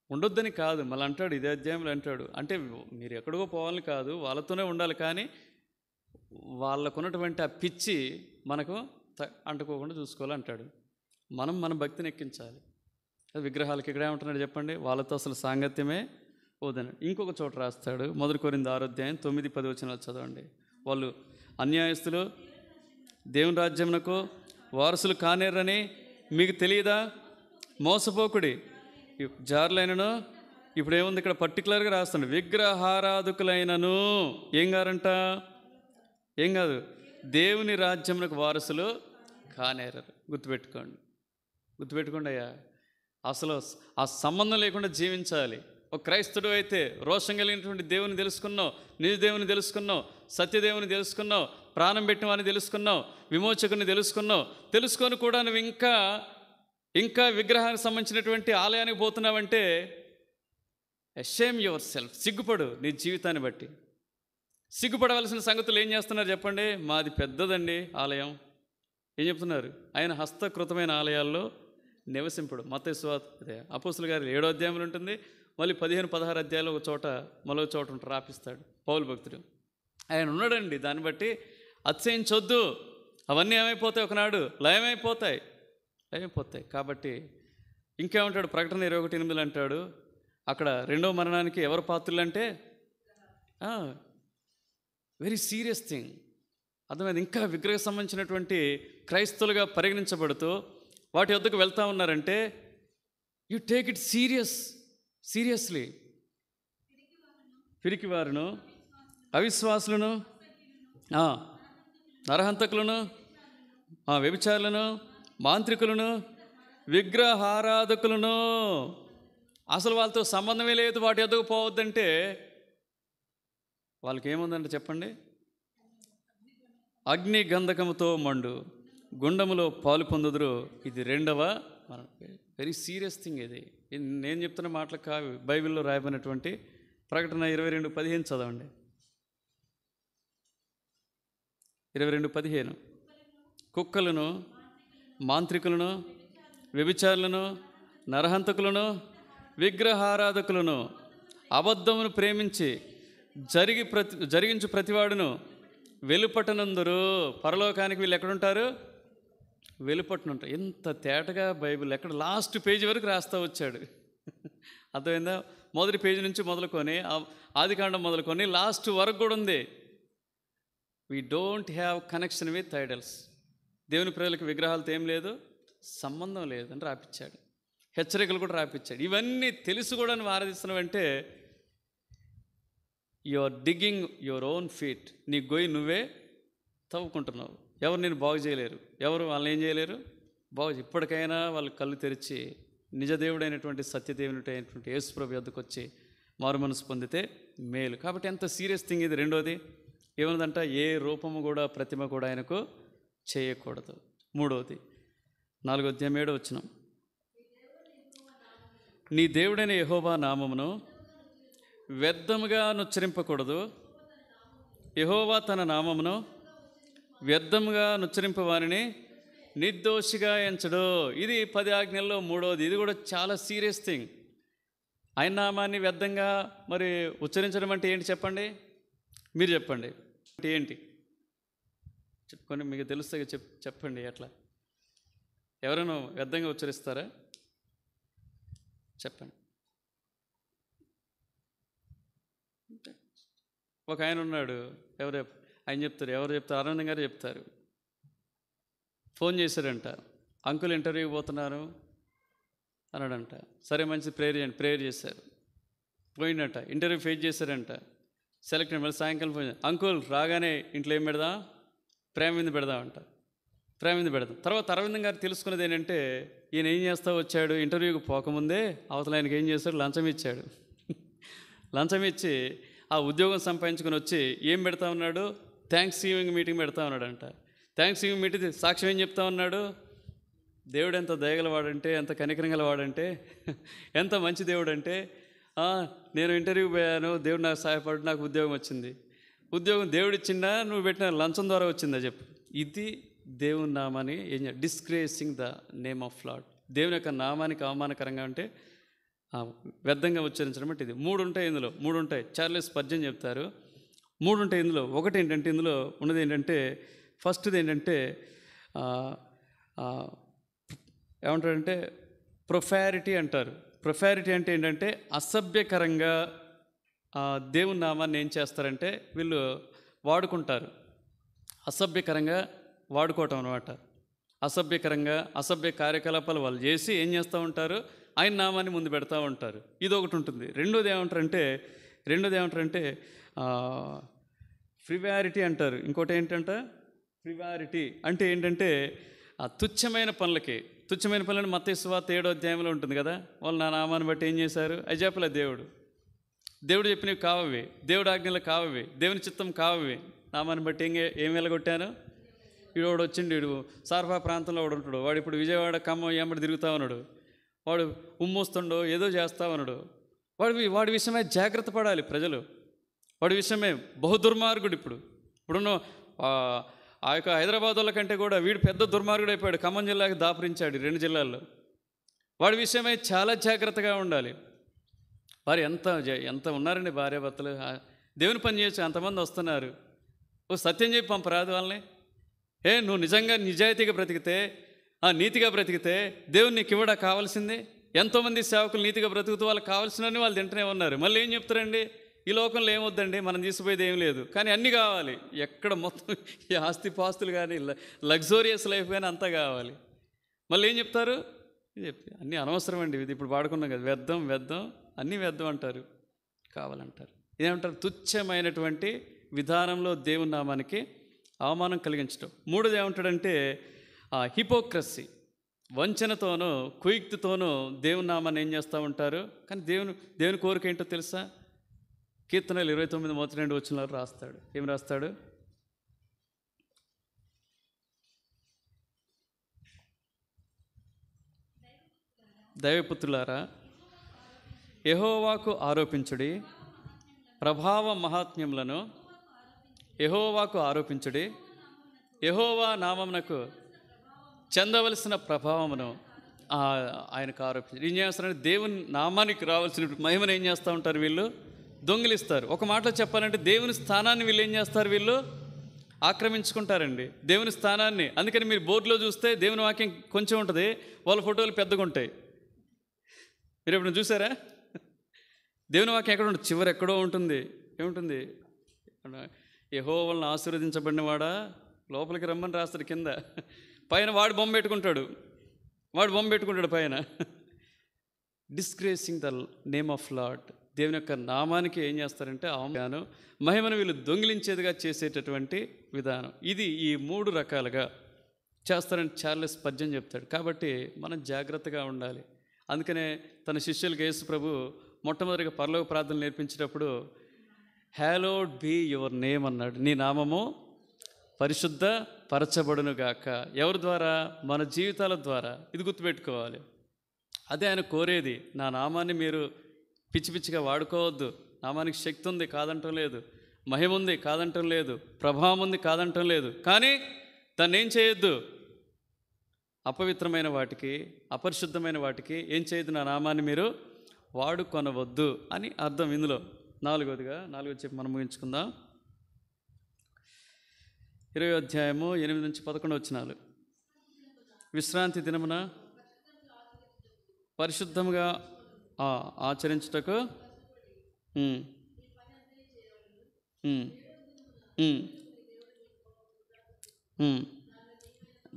ఉండొద్దని కాదు. మళ్ళీ అంటాడు, ఇదే అధ్యాయంలో అంటాడు, అంటే మీరు ఎక్కడికో పోవాలని కాదు, వాళ్ళతోనే ఉండాలి, కానీ వాళ్ళకున్నటువంటి ఆ పిచ్చి మనకు అంటుకోకుండా చూసుకోవాలంటాడు. మన భక్తిని ఎక్కించాలి. విగ్రహాలకి ఇక్కడ ఏమంటున్నాడు చెప్పండి? వాళ్ళతో అసలు సాంగత్యమే వద్దని. ఇంకొక చోట రాస్తాడు, 1 కొరింథీ 6:9-10 వచనాలు చదవండి. వాళ్ళు అన్యాయస్తులు, దేవుని రాజ్యమునకు వారసులు కానేరని మీకు తెలియదా? మోసపోకుడి, జారులైనను. ఇప్పుడు ఏముంది ఇక్కడ? పర్టికులర్గా రాస్తాడు, విగ్రహారాధకులైనను ఏం కాదు, దేవుని రాజ్యమునకు వారసులు కానేరరు. గుర్తుపెట్టుకోండి అయ్యా. అసలు ఆ సంబంధం లేకుండా జీవించాలి. ఒక క్రైస్తవుడు అయితే రోషం కలిగినటువంటి దేవుని తెలుసుకున్నావు, నిజ దేవుని తెలుసుకున్నావు, సత్యదేవుని తెలుసుకున్నావు, ప్రాణం పెట్టిన వారిని తెలుసుకున్నావు, విమోచకుని తెలుసుకొని కూడా నువ్వు ఇంకా విగ్రహానికి సంబంధించినటువంటి ఆలయానికి పోతున్నావంటే అషేమ్ యువర్ సెల్ఫ్. సిగ్గుపడు నీ జీవితాన్ని బట్టి. సిగ్గుపడవలసిన సంగతులు ఏం చేస్తున్నారు చెప్పండి? మాది పెద్దదండి ఆలయం. ఏం చెప్తున్నారు? ఆయన హస్తకృతమైన ఆలయాల్లో నివసింపుడు. మత్తయి సువార్త అదే అపోస్తుల గారి 7వ అధ్యాయంలో ఉంటుంది. మళ్ళీ 15-16 అధ్యాయంలో ఒక చోట మరో చోట ఉంటారు, రాపిస్తాడు పౌలు భక్తుడు. ఆయన ఉన్నాడండి. దాన్ని బట్టి అతిశయించొద్దు. అవన్నీ ఏమైపోతాయి? ఒకనాడు లయమైపోతాయి. కాబట్టి ఇంకేమంటాడు? ప్రకటన 21:8 అంటాడు, అక్కడ రెండవ మరణానికి ఎవరు పాత్రులంటే వెరీ సీరియస్ థింగ్. అర్థమైంది? ఇంకా విగ్రహ సంబంధించినటువంటి క్రైస్తవులుగా పరిగణించబడుతూ వాటి వద్దకు వెళ్తూ ఉన్నారంటే యు టేక్ ఇట్ సీరియస్లీ. పిరికివారును, అవిశ్వాసులను, నరహంతకులను, వ్యభిచారులను, మాంత్రికులను, విగ్రహారాధకులను, అసలు వాళ్ళతో సంబంధమే లేదు, వాటి వద్దకు పోవద్దంటే వాళ్ళకి ఏముందంటే చెప్పండి? అగ్ని గంధకముతో మండు గుండములో పాలు పొందుదురు. ఇది రెండవ మరణం. వెరీ సీరియస్ థింగ్ ఇది. నేను చెప్తున్న మాటలు కావు, బైబిల్లో రాయబడినటువంటి ప్రకటన 22:15 చదవండి. 22:15 కుక్కలను, మాంత్రికులను, వ్యభిచారులను, నరహంతకులను, విగ్రహారాధకులను, అబద్ధమును ప్రేమించి జరిగించు ప్రతివాడును వెలుపటనందరూ. పరలోకానికి వీళ్ళు ఎక్కడుంటారు? వెలుపటనుంటారు. ఎంత తేటగా బైబిల్ ఎక్కడ లాస్ట్ పేజీ వరకు రాస్తూ వచ్చాడు. అర్థమైందా? మొదటి పేజీ నుంచి మొదలుకొని ఆదికాండం మొదలుకొని లాస్ట్ వరకు కూడా ఉంది. We don't have connection with idols. దేవుని ప్రజలకు విగ్రహాలతో ఏం లేదు, సంబంధం లేదు అని రాపిచ్చాడు. హెచ్చరికలు కూడా రాపిచ్చాడు. ఇవన్నీ తెలుసు కూడా నువ్వు ఆరాధిస్తున్నావంటే you are digging your own feet. నీ గొయ్యి నువ్వే తవ్వుకుంటున్నావు. ఎవరు నేను బాగు చేయలేరు. ఎవరు వాళ్ళని ఏం చేయలేరు? ఇప్పటికైనా వాళ్ళు కళ్ళు తెరిచి నిజదేవుడైనటువంటి సత్యదేవుడైనటువంటి యేసుప్రభు యొద్దకు వచ్చి మారు మనసు పొందితే మేలు. కాబట్టి ఎంత సీరియస్ థింగ్ ఇది. రెండోది ఏమన్నదంట? ఏ రూపము కూడా ప్రతిమ కూడా ఆయనకు చేయకూడదు. మూడవది 4వ అధ్యాయం 7వ వచనం, నీ దేవుడైన యెహోవా నామమును వ్యర్థముగా నుచ్చరింపకూడదు. యెహోవా తన నామమును వ్యర్థముగా నుచ్చరింపవారిని నిర్దోషిగా ఎంచడు. ఇది 10 ఆజ్ఞల్లో మూడవది. ఇది కూడా చాలా సీరియస్ థింగ్. ఆయన నామాన్ని వ్యర్థంగా మరి ఉచ్చరించడం అంటే ఏంటి చెప్పండి? మీరు చెప్పండి ఏంటి చెప్పుకొని, మీకు తెలుస్తే చెప్పండి. ఎట్లా? ఎవరైనా వ్యర్థంగా ఉచ్చరిస్తారా? చెప్పండి. ఒక ఆయన ఉన్నాడు. ఆయన చెప్తారు. ఎవరు చెప్తారు? ఆనందం గారు చెప్తారు. ఫోన్ చేశారంట, అంకుల్ ఇంటర్వ్యూకి పోతున్నారు అన్నాడంట. సరే మంచిది, ప్రేయర్ చేయండి. ప్రేయర్ చేశారు. పోయిండట. ఇంటర్వ్యూ ఫేస్ చేశారంట. సెలెక్ట్ మళ్ళీ సాయంకాలం ఫోన్, అంకుల్ రాగానే ఇంట్లో ఏం పెడదాం? ప్రేమ విందు పెడదామంట. ప్రేమ విందు పెడదాం. తర్వాత అరవిందం గారు తెలుసుకున్నది ఏంటంటే, ఈయన ఏం చేస్తా వచ్చాడు, ఇంటర్వ్యూకి పోకముందే అవతల ఆయనకి ఏం చేశాడు? లంచం ఇచ్చాడు. లంచం ఇచ్చి ఆ ఉద్యోగం సంపాదించుకొని వచ్చి ఏం పెడతా ఉన్నాడు? థ్యాంక్స్ గివింగ్ మీటింగ్ పెడతా ఉన్నాడంట. థ్యాంక్స్ గివింగ్ మీటింగ్ సాక్ష్యం ఏం చెప్తా ఉన్నాడు? దేవుడు ఎంత దయగలవాడంటే, ఎంత కనికరం గలవాడంటే, ఎంత మంచి దేవుడు అంటే, నేను ఇంటర్వ్యూ పోయాను, దేవుడు నాకు సహాయపడి నాకు ఉద్యోగం వచ్చింది. ఉద్యోగం దేవుడు ఇచ్చిందా, నువ్వు పెట్టిన లంచం ద్వారా వచ్చిందా చెప్పు. ఇది దేవుని నామాన్ని డిస్గ్రేసింగ్ ద నేమ్ ఆఫ్ లార్డ్. దేవుని యొక్క నామానికి అవమానకరంగా ఉంటే వ్యర్థంగా ఉచ్చరించడం అంటే ఇది. 3 ఉంటాయి ఇందులో. 3 ఉంటాయి. చార్లెస్ స్పర్జన్ చెప్తారు. 3 ఉంటాయి ఇందులో. ఒకటి ఏంటంటే, ఇందులో ఉన్నది ఏంటంటే, ఫస్ట్ది ఏంటంటే ఏమంటారంటే ప్రొఫారిటీ అంటారు. ప్రొఫారిటీ అంటే ఏంటంటే అసభ్యకరంగా దేవుని నామాన్ని ఏం చేస్తారంటే వీళ్ళు వాడుకుంటారు. అసభ్యకరంగా వాడుకోవటం అనమాట. అసభ్యకరంగా అసభ్య కార్యకలాపాలు వాళ్ళు చేసి ఏం చేస్తూ ఉంటారు? ఆయన నామాన్ని ముందు పెడతా ఉంటారు. ఇది ఒకటి ఉంటుంది. రెండోది ఏమంటారంటే ఫ్రివారిటీ అంటారు. ఇంకోటి ఏంటంటే ఫ్రివారిటీ అంటే ఏంటంటే తుచ్చమైన పనులని మత్తయి సువార్త 7వ అధ్యాయంలో ఉంటుంది కదా. వాళ్ళు నా నామాన్ని బట్టి ఏం చేశారు? అది చెప్పలే దేవుడు చెప్పినవి కావవి, దేవుడు ఆజ్ఞలు కావవి, దేవుని చిత్తం కావవి. నామాన్ని బట్టి ఏం వెళ్ళగొట్టాను? వీడు వచ్చిండు, వీడు సార్ఫా ప్రాంతంలో వాడు ఉంటాడు, వాడు ఇప్పుడు విజయవాడ ఖమ్మం ఎంబడి తిరుగుతా ఉన్నాడు, వాడు ఉమ్మొస్తుండో ఏదో చేస్తా ఉన్నాడు. వాడి విషయమే జాగ్రత్త పడాలి ప్రజలు. వాడి విషయమే బహుదుర్మార్గుడు. ఇప్పుడున్న ఆ యొక్క హైదరాబాద్ వాళ్ళ కంటే కూడా వీడు పెద్ద దుర్మార్గుడు అయిపోయాడు. ఖమ్మం జిల్లాకి దాపురించాడు 2 జిల్లాల్లో. వాడి విషయమై చాలా జాగ్రత్తగా ఉండాలి. వారు ఎంత ఉన్నారండి భార్యాభర్తలు, దేవుని పని చేయొచ్చు, అంతమంది వస్తున్నారు. సత్యం చెప్పి పంపరాదు వాళ్ళని. నువ్వు నిజంగా నిజాయితీగా బ్రతికితే, నీతిగా బ్రతికితే దేవుని నీకు ఇవ్వడా కావాల్సింది? ఎంతోమంది సేవకులు నీతిగా బ్రతుకుతూ వాళ్ళకి కావాల్సినవి వాళ్ళు తింటూనే ఉన్నారు. మళ్ళీ ఏం చెప్తారండి? ఈ లోకంలో ఏమొద్దండి, మనం తీసుకుపోయేది ఏం లేదు, కానీ అన్నీ కావాలి. ఎక్కడ మొత్తం ఈ ఆస్తిపాస్తులు కానీ లగ్జోరియస్ లైఫ్ కానీ అంతా కావాలి. మళ్ళీ ఏం చెప్తారు? అన్నీ అనవసరం అండి. ఇది ఇప్పుడు పాడుకున్నాం కదా, వ్యర్థం అన్నీ వ్యర్థం అంటారు, కావాలంటారు. ఇదేమంటారు? తుచ్చమైనటువంటి విధానంలో దేవుని నామానికి అవమానం కలిగించడం. 3ది ఏమంటాడంటే హిపోక్రసీ, వంచనతోనూ కుయుక్తితోనూ దేవుని నామాన్ని ఏం చేస్తూ ఉంటారు. కానీ దేవుని కోరిక ఏంటో తెలుసా? కీర్తనలు 29:2 వచనాలు రాస్తాడు. ఏం రాస్తాడు? దైవపుత్రులారా యెహోవాకు ఆరోపించుడి, ప్రభావ మహాత్మ్యములను యెహోవాకు ఆరోపించుడి, యెహోవా నామమునకు చెందవలసిన ప్రభావమును ఆయనకు ఆరోపించుడి. ఏం చేస్తారంటే దేవుని నామానికి రావాల్సిన మహిమను ఏం చేస్తూ ఉంటారు వీళ్ళు? దొంగిలిస్తారు. ఒక మాటలో చెప్పాలంటే దేవుని స్థానాన్ని వీళ్ళు ఏం చేస్తారు? వీళ్ళు ఆక్రమించుకుంటారండి దేవుని స్థానాన్ని. అందుకని మీరు బోర్డులో చూస్తే దేవుని వాక్యం కొంచెం ఉంటుంది, వాళ్ళ ఫోటోలు పెద్దగా ఉంటాయి. మీరు ఎప్పుడు చూసారా? దేవుని వాక్యం ఎక్కడ ఉంటుంది? చివరి ఎక్కడో ఉంటుంది. ఏముంటుంది? యెహోవాను ఆశీర్వదించబడిన వాడా లోపలికి రమ్మని రాస్తాడు కింద. పైన వాడు బొమ్మ పెట్టుకుంటాడు పైన. డిస్గ్రేసింగ్ ద నేమ్ ఆఫ్ లార్డ్. దేవుని యొక్క నామానికి ఏం చేస్తారంటే అవమానం, మహిమను వీళ్ళు దొంగిలించేదిగా చేసేటటువంటి విధానం. ఇది ఈ 3 రకాలుగా చేస్తారని చార్లెస్ స్పర్జన్ చెప్తాడు. కాబట్టి మనం జాగ్రత్తగా ఉండాలి. అందుకనే తన శిష్యులకు యేసు ప్రభు మొట్టమొదటిగా పరలోక ప్రార్థన నేర్పించేటప్పుడు హ్యాలోడ్ బీ యువర్ నేమ్ అన్నాడు. నీ నామము పరిశుద్ధ పరచబడును గాక. ఎవరి ద్వారా? మన జీవితాల ద్వారా. ఇది గుర్తుపెట్టుకోవాలి. అదే ఆయన కోరేది. నా నామాన్ని మీరు పిచ్చి పిచ్చిగా వాడుకోవద్దు. నామానికి శక్తి ఉంది, కాదంటం లేదు. మహిమ ఉంది, కాదంటం లేదు. ప్రభావం ఉంది, కాదంటం లేదు. కానీ దాన్ని ఏం చేయొద్దు? అపవిత్రమైన వాటికి, అపరిశుద్ధమైన వాటికి ఏం చేయొద్దు? నా నామాన్ని మీరు వాడుకొనవద్దు అని అర్థం ఇందులో. నాలుగోది చెప్పి మనం ముగించుకుందాం. 20వ అధ్యాయము 8 నుంచి 11 వచనాలు. విశ్రాంతి దినమున పరిశుద్ధముగా ఆచరించుటకు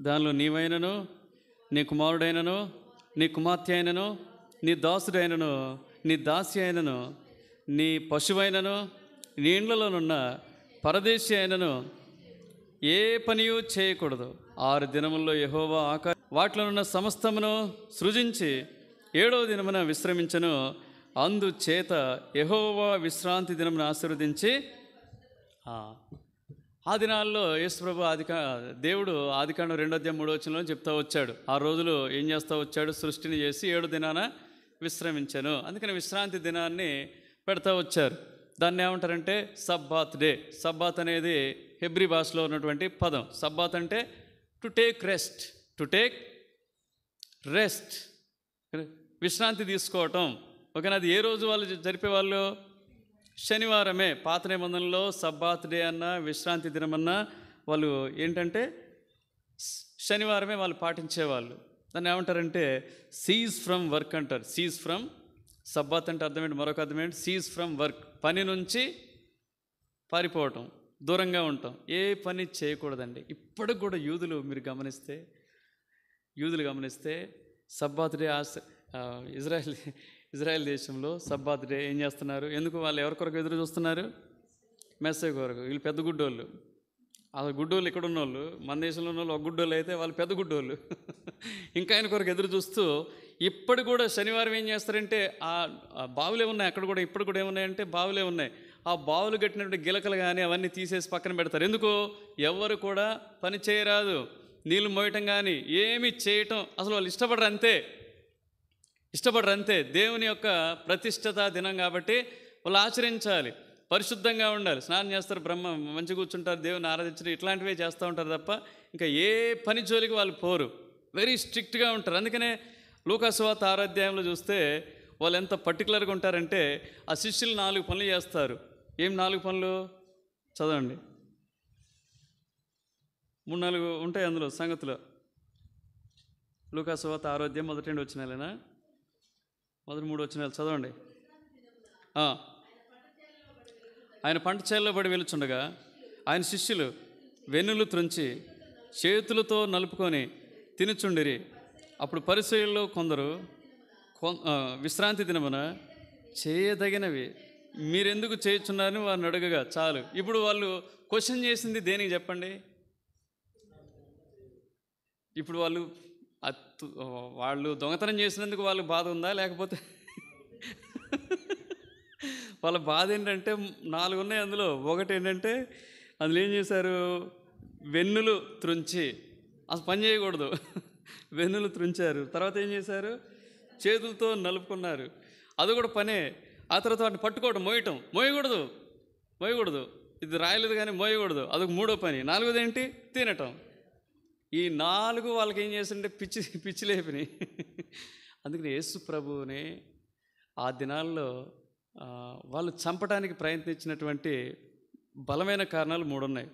దానిలో నీవైనను, నీ కుమారుడైనను, నీ కుమార్తె అయినను, నీ దాసుడైనను, నీ దాసి అయినను, నీ పశువైనను, నీ ఇండ్లలోనున్న పరదేశి అయినను ఏ పనియూ చేయకూడదు. 6 దినముల్లో యెహోవా వాటిలోనున్న సమస్తమును సృజించి 7వ దినమున విశ్రమించను. అందుచేత యెహోవా విశ్రాంతి దినమును ఆశీర్వదించి ఆ దినాల్లో యేసుప్రభు దేవుడు ఆదికాండం 2వ అధ్యాయం 3వ వచనంలో చెప్తా వచ్చాడు. ఆ రోజులు ఏం చేస్తూ వచ్చాడు? సృష్టిని చేసి 7వ దినాన విశ్రమించాను. అందుకని విశ్రాంతి దినాన్ని పెడతా వచ్చారు. దాన్ని ఏమంటారంటే సబ్బాత్ డే. సబ్బాత్ అనేది హెబ్రీ భాషలో ఉన్నటువంటి పదం. సబ్బాత్ అంటే టు టేక్ రెస్ట్, విశ్రాంతి తీసుకోవటం. ఓకేనా? అది ఏ రోజు వాళ్ళు జరిపేవాళ్ళు? శనివారమే. పాత నిబంధనలో సబ్బాత్ డే అన్నా విశ్రాంతి దినమన్నా వాళ్ళు ఏంటంటే శనివారమే వాళ్ళు పాటించేవాళ్ళు. దాన్ని ఏమంటారంటే సీజ్ ఫ్రమ్ వర్క్ అంటారు. సీజ్ ఫ్రమ్ సబ్బాత్ అంటే అర్థం ఏంటి? మరొక అర్థం ఏంటి? Seize from work. పని నుంచి పారిపోవటం, దూరంగా ఉంటాం, ఏ పని చేయకూడదండి. ఇప్పటికి కూడా యూదులు గమనిస్తే సబ్బాత్ డే ఇజ్రాయెల్ దేశంలో సబ్బాత్ డే ఏం చేస్తున్నారు? ఎందుకు? వాళ్ళు ఎవరి కొరకు ఎదురు చూస్తున్నారు? మెస్సే కొరకు. వీళ్ళు పెద్ద గుడ్డోళ్ళు. ఆ గుడ్డోళ్ళు ఇక్కడ ఉన్నోళ్ళు, మన దేశంలో ఉన్న వాళ్ళు ఒక గుడ్డోళ్ళు అయితే వాళ్ళు పెద్ద గుడ్డోళ్ళు. ఇంకా ఆయన కొరకు ఎదురు చూస్తూ ఇప్పుడు కూడా శనివారం ఏం చేస్తారంటే ఆ బావులే ఉన్నాయి. అక్కడ కూడా ఇప్పుడు కూడా ఏమున్నాయంటే బావులే ఉన్నాయి. ఆ బావులు కట్టినటువంటి గిలకలు కానీ అవన్నీ తీసేసి పక్కన పెడతారు. ఎందుకు? ఎవరు కూడా పని చేయరాదు, నీళ్ళు మోయటం కానీ ఏమి చేయటం అసలు వాళ్ళు ఇష్టపడరు అంతే. దేవుని యొక్క ప్రతిష్ఠత దినం కాబట్టి వాళ్ళు ఆచరించాలి, పరిశుద్ధంగా ఉండాలి. స్నానం చేస్తారు, మంచి కూర్చుంటారు, దేవుని ఆరాధించడం, ఇట్లాంటివే చేస్తూ ఉంటారు తప్ప ఇంకా ఏ పని జోలికి వాళ్ళు పోరు. వెరీ స్ట్రిక్ట్గా ఉంటారు. అందుకనే లూకా సువార్త 6వ అధ్యాయంలో చూస్తే వాళ్ళు ఎంత పర్టికులర్గా ఉంటారంటే ఆ శిష్యులు 4 పనులు చేస్తారు. ఏం 4 పనులు? చదవండి. 3-4 ఉంటాయి అందులో సంగతులు. లూకా సువార్త 6వ అధ్యాయం మొదటి 2 వచనాలేనా? మొదటి 3 వచనాలు చదవండి. ఆయన పంట చేలలో పడి వెలుచుండగా ఆయన శిష్యులు వెన్నులు త్రుంచి చేతులతో నలుపుకొని తినుచుండిరి. అప్పుడు పరిసయ్యుల్లో కొందరు విశ్రాంతి దినమున చేయదగినవి మీరెందుకు చేయుచున్నారని వారిని అడగగా చాలు. ఇప్పుడు వాళ్ళు క్వశ్చన్ చేసింది దేనికి చెప్పండి? ఇప్పుడు వాళ్ళు దొంగతనం చేసినందుకు వాళ్ళు బాధ ఉందా? లేకపోతే వాళ్ళ బాధ ఏంటంటే 4 ఉన్నాయి అందులో. ఒకటి ఏంటంటే అందులో ఏం చేశారు? వెన్నులు త్రుంచి, అసలు పని చేయకూడదు, వెన్నులు త్రుంచారు. తర్వాత ఏం చేశారు? చేతులతో నలుపుకున్నారు, అది కూడా పనే. ఆ తర్వాత వాటిని పట్టుకోవడం, మోయకూడదు, ఇది రాయలేదు కానీ మోయకూడదు, అదొక 3వ పని. 4వది ఏంటి? తినటం. ఈ 4 వాళ్ళకి ఏం చేస్తుంటే పిచ్చి లేపినాయి. అందుకని యేసు ప్రభువుని ఆ దినాల్లో వాళ్ళు చంపడానికి ప్రయత్నించినటువంటి బలమైన కారణాలు 3 ఉన్నాయి.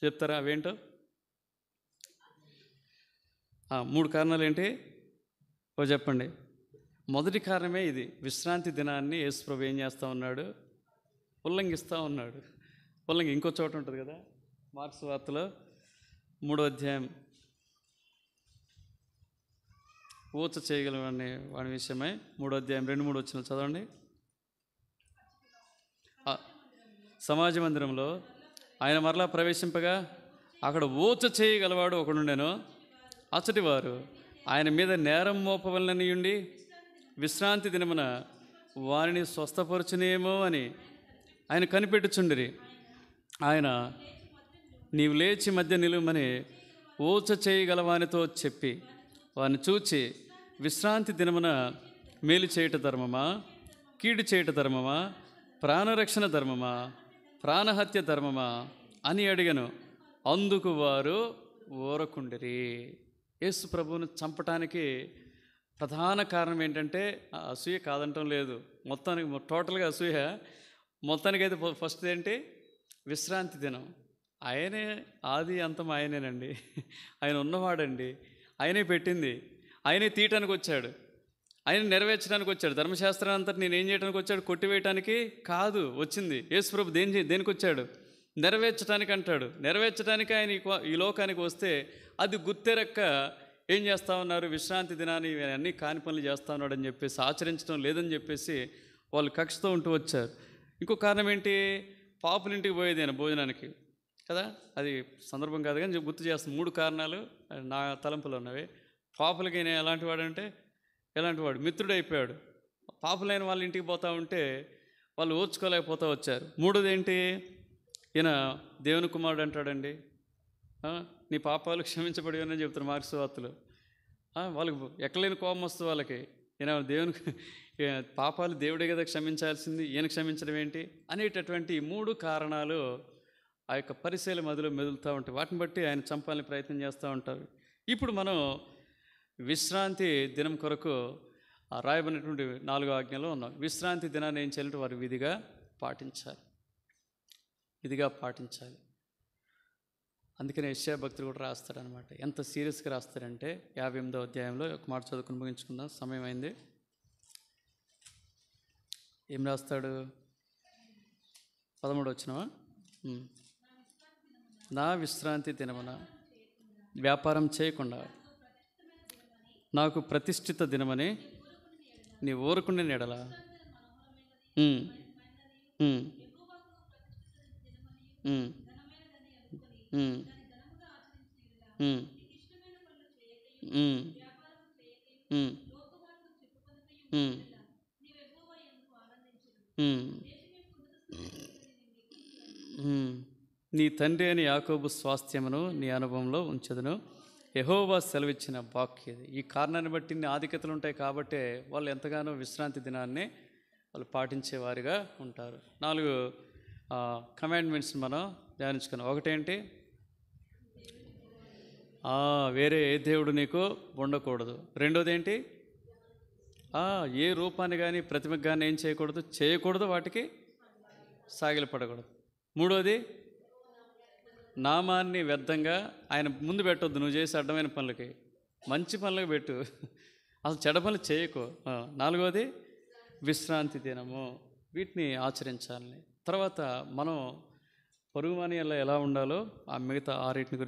చెప్తారా అవేంటో? 3 కారణాలు ఏంటి? చెప్పండి. మొదటి కారణమే ఇది. విశ్రాంతి దినాన్ని యేసుప్రభు ఏం చేస్తూ ఉన్నాడు? ఉల్లంఘిస్తూ ఉన్నాడు. ఇంకో చోట ఉంటుంది కదా, మార్క్స్ వార్తలో 3వ అధ్యాయం, ఊచ చేయగలవని వాడి విషయమై 3వ అధ్యాయం 2-3 వచనాలు చదవండి. సమాజ మందిరంలో ఆయన మరలా ప్రవేశింపగా అక్కడ ఊచ చేయగలవాడు ఒకడుండెను. అచ్చటి వారు ఆయన మీద నేరం మోపవలననియుండి విశ్రాంతి దినమున వారిని స్వస్థపరచునేమో అని ఆయన కనిపెట్టుచుండిరి. ఆయన, నీవు లేచి మధ్య నిలువమని ఊచ చేయగలవానితో చెప్పి వారిని చూచి, విశ్రాంతి దినమున మేలు చేయుట ధర్మమా, కీడు చేయుట ధర్మమా, ప్రాణరక్షణ ధర్మమా, ప్రాణహత్య ధర్మమా అని అడిగను. అందుకు వారు ఊరకుండిరి. యేసు ప్రభువును చంపటానికి ప్రధాన కారణం ఏంటంటే అసూయ కాదంటం లేదు. మొత్తానికి టోటల్గా అసూయ. మొత్తానికైతే ఫస్ట్ ఏంటి? విశ్రాంతి దినం. ఆయనే ఆది అంతం, ఆయనేనండి. ఆయన ఉన్నవాడండి. ఆయనే పెట్టింది. ఆయనే తీయటానికి వచ్చాడు, ఆయన నెరవేర్చడానికి వచ్చాడు. ధర్మశాస్త్రాన్ని అంతటి నేనేం చేయడానికి వచ్చాడు? కొట్టివేయటానికి కాదు వచ్చింది. యేసుప్రభు దేనికి వచ్చాడు? నెరవేర్చడానికి అంటాడు. నెరవేర్చడానికి ఆయన ఈ లోకానికి వస్తే అది గుర్తెరక్క ఏం చేస్తూ ఉన్నారు? విశ్రాంతి దినాన్ని అన్నీ కాని పనులు చేస్తూ ఉన్నాడు అని చెప్పేసి, ఆచరించడం లేదని చెప్పేసి వాళ్ళు కక్షతో ఉంటూ వచ్చారు. ఇంకో కారణం ఏంటి? పాపులింటికి పోయేది ఆయన భోజనానికి కదా. అది సందర్భం కాదు కానీ గుర్తు చేస్తాను. 3 కారణాలు నా తలంపులో ఉన్నవి. పాపులకి ఆయన ఎలాంటి వాడంటే, ఎలాంటి వాడు? మిత్రుడు అయిపోయాడు. పాపులైన వాళ్ళ ఇంటికి పోతూ ఉంటే వాళ్ళు ఓర్చుకోలేకపోతూ వచ్చారు. 3వది ఏంటి? ఈయన దేవుని కుమారుడు అంటాడండి. నీ పాపాలు క్షమించబడి అని చెప్తారు మార్క్స్ వార్తలు. వాళ్ళకి ఎక్కలేని కోపం వస్తుంది వాళ్ళకి. ఈయన దేవునికి పాపాలు దేవుడే కదా క్షమించాల్సింది, ఈయన క్షమించడం ఏంటి అనేటటువంటి 3 కారణాలు ఆ యొక్క పరిశీలన మధ్యలో మెదులుతూ ఉంటాయి. వాటిని బట్టి ఆయన చంపాలని ప్రయత్నం చేస్తూ ఉంటారు. ఇప్పుడు మనం విశ్రాంతి దినం కొరకు రాయబడినటువంటి 4వ ఆజ్ఞలో ఉన్నాం. విశ్రాంతి దినాన్ని ఏం చేయాలంటే వారు విధిగా పాటించాలి. అందుకనే యెషయా భక్తుడు కూడా రాస్తాడనమాట. ఎంత సీరియస్గా రాస్తాడంటే 58వ అధ్యాయంలో ఒక మాట చదువుకుని ముగించుకుందాం, సమయం అయింది. ఏం రాస్తాడు? 13వ వచనమా? నా విశ్రాంతి దినమున వ్యాపారం చేయకుండా నాకు ప్రతిష్ఠిత దినమని నీ ఊరుకుండే నెడల నీ తండ్రి అని యాకోబు స్వాస్థ్యమును నీ అనుభవంలో ఉంచదును. యెహోవా సెలవిచ్చిన వాక్యం ఇది. ఈ కారణాన్ని బట్టి ఇన్ని ఆధిక్యతలు ఉంటాయి కాబట్టే వాళ్ళు ఎంతగానో విశ్రాంతి దినాన్ని వాళ్ళు పాటించేవారిగా ఉంటారు. 4 కమాండ్మెంట్స్ మనం ధ్యానించుకున్నాం. ఒకటేంటి? వేరే ఏ దేవుడు నీకు ఉండకూడదు. రెండోది ఏంటి? ఏ రూపాన్ని కానీ ప్రతిమకు కానీ ఏం చేయకూడదు, వాటికి సాగిలపడకూడదు. మూడోది, నామాన్ని వ్యర్థంగా ఆయన ముందు పెట్టొద్దు. నువ్వు చేసే అడ్డమైన పనులకి మంచి పనులకు పెట్టు, అసలు చెడ్డ పనులు చేయకు. 4వది విశ్రాంతి దినము. వీటిని ఆచరించాలని. తర్వాత మనం పొరుగుమాని ఎలా ఉండాలో ఆ మిగతా 6 గురించి